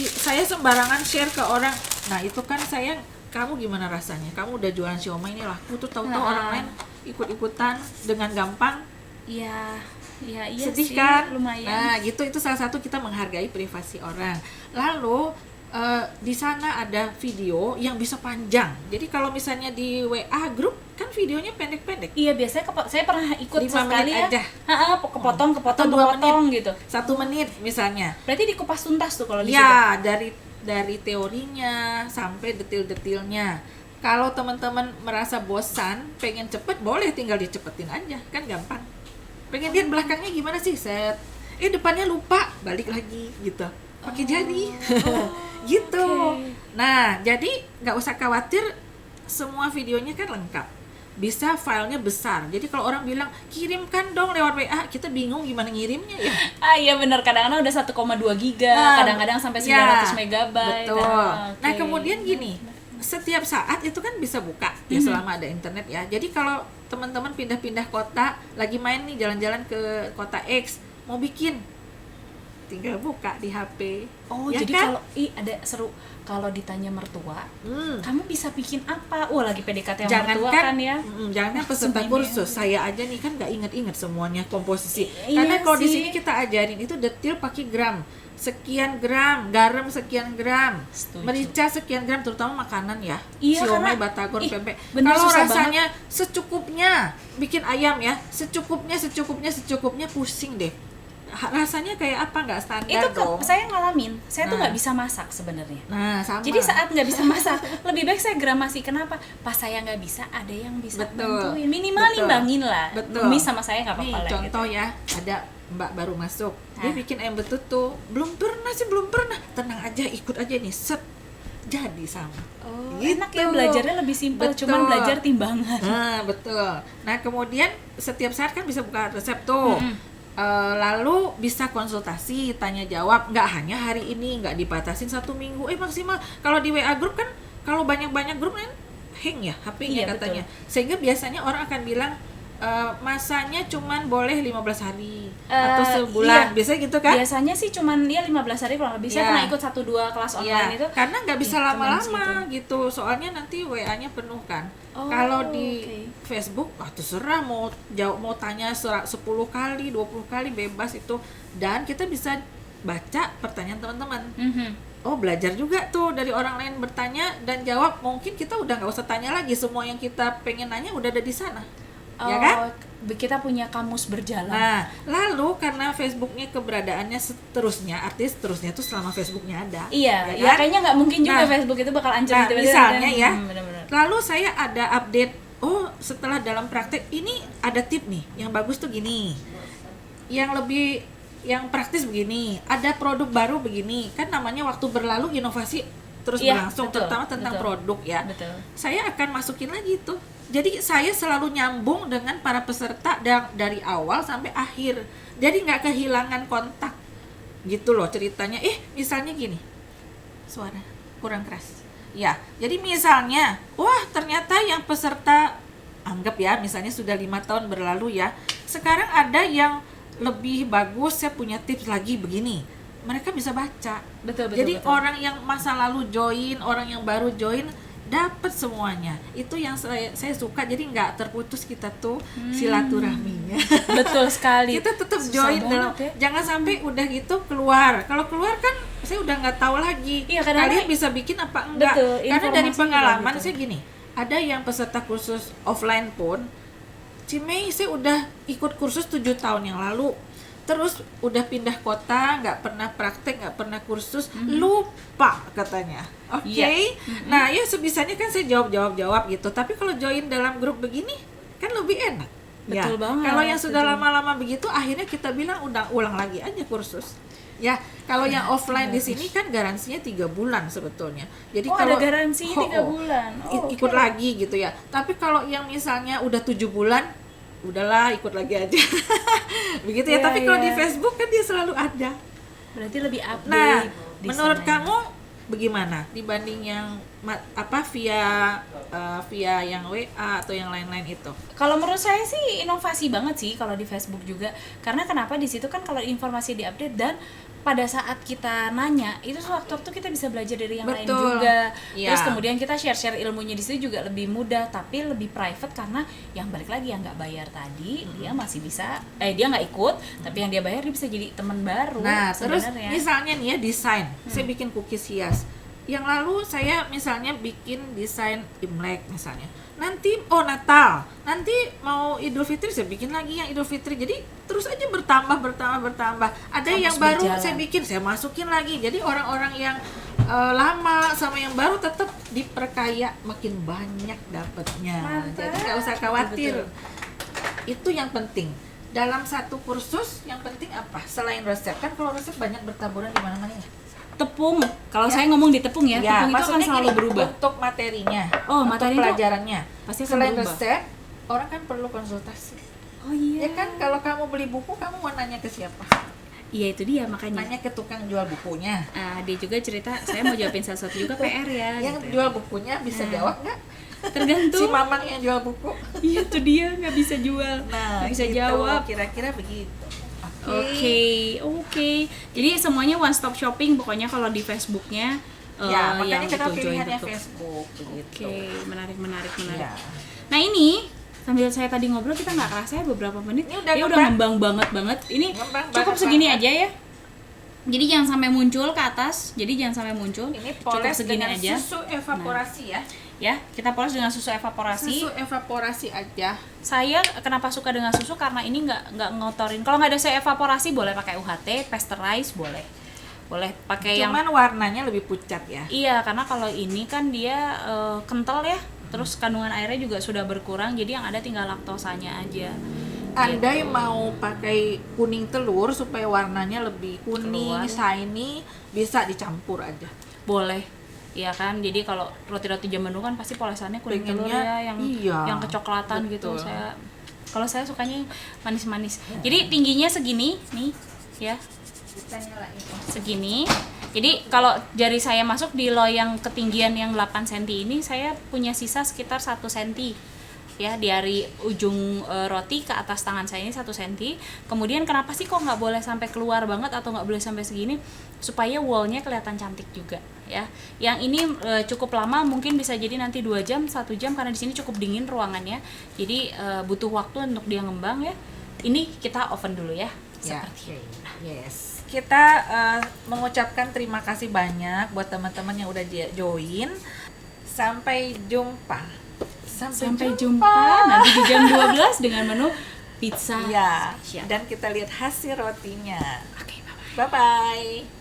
saya sembarangan share ke orang, nah itu kan saya, kamu gimana rasanya? Kamu udah jualan siomay ini lah, aku tuh tahu-tahu orang lain ikut-ikutan dengan gampang.
Iya
Sedih
sih,
kan?
lumayan.
Nah gitu, itu salah satu kita menghargai privasi orang. Lalu di sana ada video yang bisa panjang. Jadi kalau misalnya di WA grup kan videonya pendek-pendek.
Iya, biasanya saya pernah ikut
5
sekali
menit
ya.
aja.
Kepotong
Atau 2
gitu.
1 menit misalnya.
Berarti dikupas tuntas tuh kalau di situ.
Ya, dari teorinya sampai detil-detilnya. Kalau teman-teman merasa bosan, pengen cepet, boleh tinggal dicepetin aja, kan gampang. Pengen lihat belakangnya gimana sih, set. Depannya lupa, balik lagi gitu. Pakai jari. Gitu.
Oke.
Nah, jadi nggak usah khawatir, semua videonya kan lengkap. Bisa filenya besar. Jadi kalau orang bilang kirimkan dong lewat WA, kita bingung gimana ngirimnya ya.
Iya benar, kadang-kadang udah 1,2 giga, kadang-kadang sampai 900 megabyte.
Betul.
Oke.
Nah, kemudian gini, setiap saat itu kan bisa buka ya selama ada internet ya. Jadi kalau teman-teman pindah-pindah kota, lagi main nih jalan-jalan ke kota X, mau bikin, tinggal buka di HP.
Oh,
ya
jadi
kan?
kalau ada seru kalau ditanya mertua,
Hmm.
kamu bisa bikin apa? Wah, lagi PDKT sama
Jangan
mertua
kan,
kan ya.
jangan peserta
Ini
kursus, saya aja nih kan nggak inget-inget semuanya komposisi.
Iya
Karena kalau di
sih.
sini kita ajarin itu detail pakai gram, sekian gram, garam sekian gram,
Setuju.
merica sekian gram, terutama makanan ya,
Iya,
siomay,
karena-
batagor,
ih,
pempek.
bener,
Kalau
susah
rasanya secukupnya, bikin ayam ya, secukupnya pusing deh. Rasanya kayak apa, nggak standar
Itu
dong.
saya ngalamin, saya tuh
Nah.
nggak bisa masak sebenarnya.
Nah, sama.
Jadi saat nggak bisa masak, lebih baik saya gramasi. Kenapa? Pas saya nggak bisa, ada yang bisa
Betul.
bantuin. Minimal
Betul.
nimbangin lah.
Betul.
Numis sama saya nggak
Nih,
apa-apa lah
contoh
gitu.
ya, ada Mbak baru masuk, dia
Nah.
bikin ayam betutu, belum pernah, tenang aja, ikut aja nih, set, jadi sama.
Oh,
Gitu.
enak ya, belajarnya lebih simpel,
Betul.
cuman belajar timbangan.
Nah, betul. Nah, kemudian setiap saat kan bisa buka resep tuh. Lalu bisa konsultasi, tanya jawab, nggak hanya hari ini, nggak dibatasin 1 minggu, maksimal. Kalau di WA grup kan, kalau banyak grup kan hang ya HP-nya
Iya,
katanya. Sehingga biasanya orang akan bilang masanya cuman boleh 15 hari atau sebulan,
iya.
biasanya gitu kan?
Biasanya sih cuman 15 hari kurang lebih. Saya
Iya.
pernah ikut 1-2 kelas online itu.
Karena nggak bisa
Ih, cuman
lama-lama
segitu.
gitu, soalnya nanti WA-nya penuh kan.
Oh,
Kalau di
oke.
Facebook, terserah mau jawab, mau tanya 10 kali, 20 kali bebas itu, dan kita bisa baca pertanyaan teman-teman. Oh, belajar juga tuh dari orang lain bertanya dan jawab. Mungkin kita udah nggak usah tanya lagi, semua yang kita pengen nanya udah ada di sana, ya kan?
Kita punya kamus berjalan.
Nah, lalu karena Facebooknya keberadaannya seterusnya, artis seterusnya tuh selama Facebooknya ada.
Iya,
ya kan?
kayaknya nggak mungkin juga
Nah,
Facebook itu bakal ancur
nah,
tiba-tiba.
misalnya ya.
Bener-bener.
Lalu saya ada update, setelah dalam praktek ini ada tip nih, yang bagus tuh gini, yang praktis begini, ada produk baru begini, kan namanya waktu berlalu inovasi terus
Iya,
berlangsung,
betul,
terutama tentang
betul.
produk ya.
Betul.
Saya akan masukin lagi tuh. Jadi saya selalu nyambung dengan para peserta dari awal sampai akhir. Jadi nggak kehilangan kontak gitu loh ceritanya. Misalnya gini, suara kurang keras. Ya, jadi misalnya, wah ternyata yang peserta, anggap ya misalnya sudah 5 tahun berlalu ya, sekarang ada yang lebih bagus, saya punya tips lagi begini. Mereka bisa baca.
Betul.
Jadi orang yang masa lalu join, orang yang baru join, dapat semuanya. Itu yang saya suka, jadi nggak terputus kita tuh silaturahminya.
Betul sekali.
Kita tetap
Susah
join dalam,
banget ya.
jangan sampai udah gitu keluar. Kalau keluar kan saya udah nggak tahu lagi.
Iya, kadang-kadang-
Kalian bisa bikin apa enggak?
Betul,
Karena dari
informasi
pengalaman
juga gitu.
saya gini, ada yang peserta kursus offline pun, Cimei saya udah ikut kursus 7 tahun yang lalu. Terus udah pindah kota, nggak pernah praktek, nggak pernah kursus, lupa katanya. Oke,
Iya.
Nah ya sebisanya kan saya jawab gitu. Tapi kalau join dalam grup begini kan lebih enak,
Betul banget,
Kalau yang sudah
betul.
lama-lama begitu, akhirnya kita bilang ulang lagi aja kursus. Ya, kalau yang offline di sini kan garansinya 3 bulan sebetulnya. Jadi
Oh,
kalau
ada garansinya 3 bulan. Oh,
ikut
oke.
lagi gitu ya. Tapi kalau yang misalnya udah 7 bulan, udahlah ikut lagi aja. Begitu ya.
Iya,
Tapi kalau di
iya.
Facebook kan dia selalu ada.
Berarti lebih update.
Nah,
di
menurut
sananya.
kamu bagaimana dibanding yang via yang WA atau yang lain-lain itu?
Kalau menurut saya sih inovasi banget sih kalau di Facebook juga. Karena kenapa di situ kan kalau informasi diupdate dan pada saat kita nanya itu sewaktu-waktu kita bisa belajar dari yang lain
Betul.
juga.
Iya.
Terus kemudian kita share-share ilmunya di situ juga lebih mudah tapi lebih private karena yang balik lagi yang nggak bayar tadi dia masih bisa dia nggak ikut tapi yang dia bayar dia bisa jadi teman baru.
Nah, terus
sebenarnya.
misalnya nih ya desain, saya bikin cookies hias. Yang lalu saya misalnya bikin desain Imlek misalnya. Nanti Natal, nanti mau Idul Fitri saya bikin lagi yang Idul Fitri. Jadi terus aja bertambah. Ada
Terus
yang baru
berjalan.
saya bikin, saya masukin lagi. Jadi orang-orang yang lama sama yang baru tetap diperkaya, makin banyak dapatnya.
Mantap.
Jadi nggak usah khawatir.
Betul.
Itu yang penting. Dalam satu kursus yang penting apa? Selain resep, kan kalau resep banyak bertaburan di mana-mana ya.
Tepung. Kalau saya ngomong di tepung ya, tepung itu akan
maksudnya
selalu
gini,
berubah.
untuk materinya,
Oh,
untuk
materi itu
pelajarannya.
pasti akan
Selain
berubah.
resep, orang kan perlu konsultasi.
Oh iya.
Ya kan, kalau kamu beli buku, kamu mau nanya ke siapa?
Iya itu dia makanya.
Nanya ke tukang jual bukunya.
Dia juga cerita saya mau jawabin sesuatu juga PR ya.
Yang
gitu.
jual bukunya bisa
Nah.
jawab nggak? Si
Tergantung.
mamang yang jual buku.
Iya itu dia nggak bisa jual.
Nah,
Nggak bisa
gitu.
jawab.
Kira-kira begitu.
Oke. Jadi semuanya one stop shopping pokoknya kalau di Facebooknya.
Ya, makanya
yang
kita
itu, join
pilihannya
tutup.
Facebook begitu.
Oke, menarik.
Ya.
Nah ini sambil saya tadi ngobrol kita nggak kerasa ya beberapa menit.
Ini udah
Dia udah
ngembang.
ngembang banget. Ini
Ngembang
cukup
banget
segini
banget.
aja ya. Jadi jangan sampai muncul ke atas. Jadi jangan sampai muncul.
Ini
Cukup
poles
segini
dengan
aja.
susu evaporasi ya.
Ya, kita poles dengan susu evaporasi.
Susu evaporasi aja.
Saya kenapa suka dengan susu karena ini nggak ngotorin. Kalau nggak ada saya evaporasi boleh pakai UHT, pasteurize boleh pakai yang
Cuman warnanya lebih pucat ya.
iya karena kalau ini kan dia kental ya. Terus kandungan airnya juga sudah berkurang jadi yang ada tinggal laktosanya aja.
Andai mau pakai kuning telur supaya warnanya lebih kuning,
Keluar.
shiny, bisa dicampur aja.
Boleh. Iya kan. Jadi kalau roti-roti zaman dulu kan pasti polesannya kuning telur
Pengennya,
ya
iya,
yang kecoklatan gitu.
betul.
Kalau saya sukanya manis-manis. Jadi tingginya segini nih ya.
Kita nyalain.
Segini. Jadi kalau jari saya masuk di loyang ketinggian yang 8 cm ini saya punya sisa sekitar 1 cm ya dari ujung roti ke atas tangan saya ini 1 cm. Kemudian kenapa sih kok nggak boleh sampai keluar banget atau nggak boleh sampai segini supaya wallnya kelihatan cantik juga ya. Yang ini cukup lama mungkin bisa jadi nanti 2 jam 1 jam karena di sini cukup dingin ruangannya. Jadi butuh waktu untuk dia ngembang ya. Ini kita oven dulu ya.
Ya,
Seperti ini.
yes. Kita mengucapkan terima kasih banyak buat teman-teman yang udah join. Sampai jumpa.
Sampai jumpa nanti di jam 12 dengan menu pizza
Ya,
spesial.
dan kita lihat hasil rotinya.
Oke, bye-bye.
Bye-bye.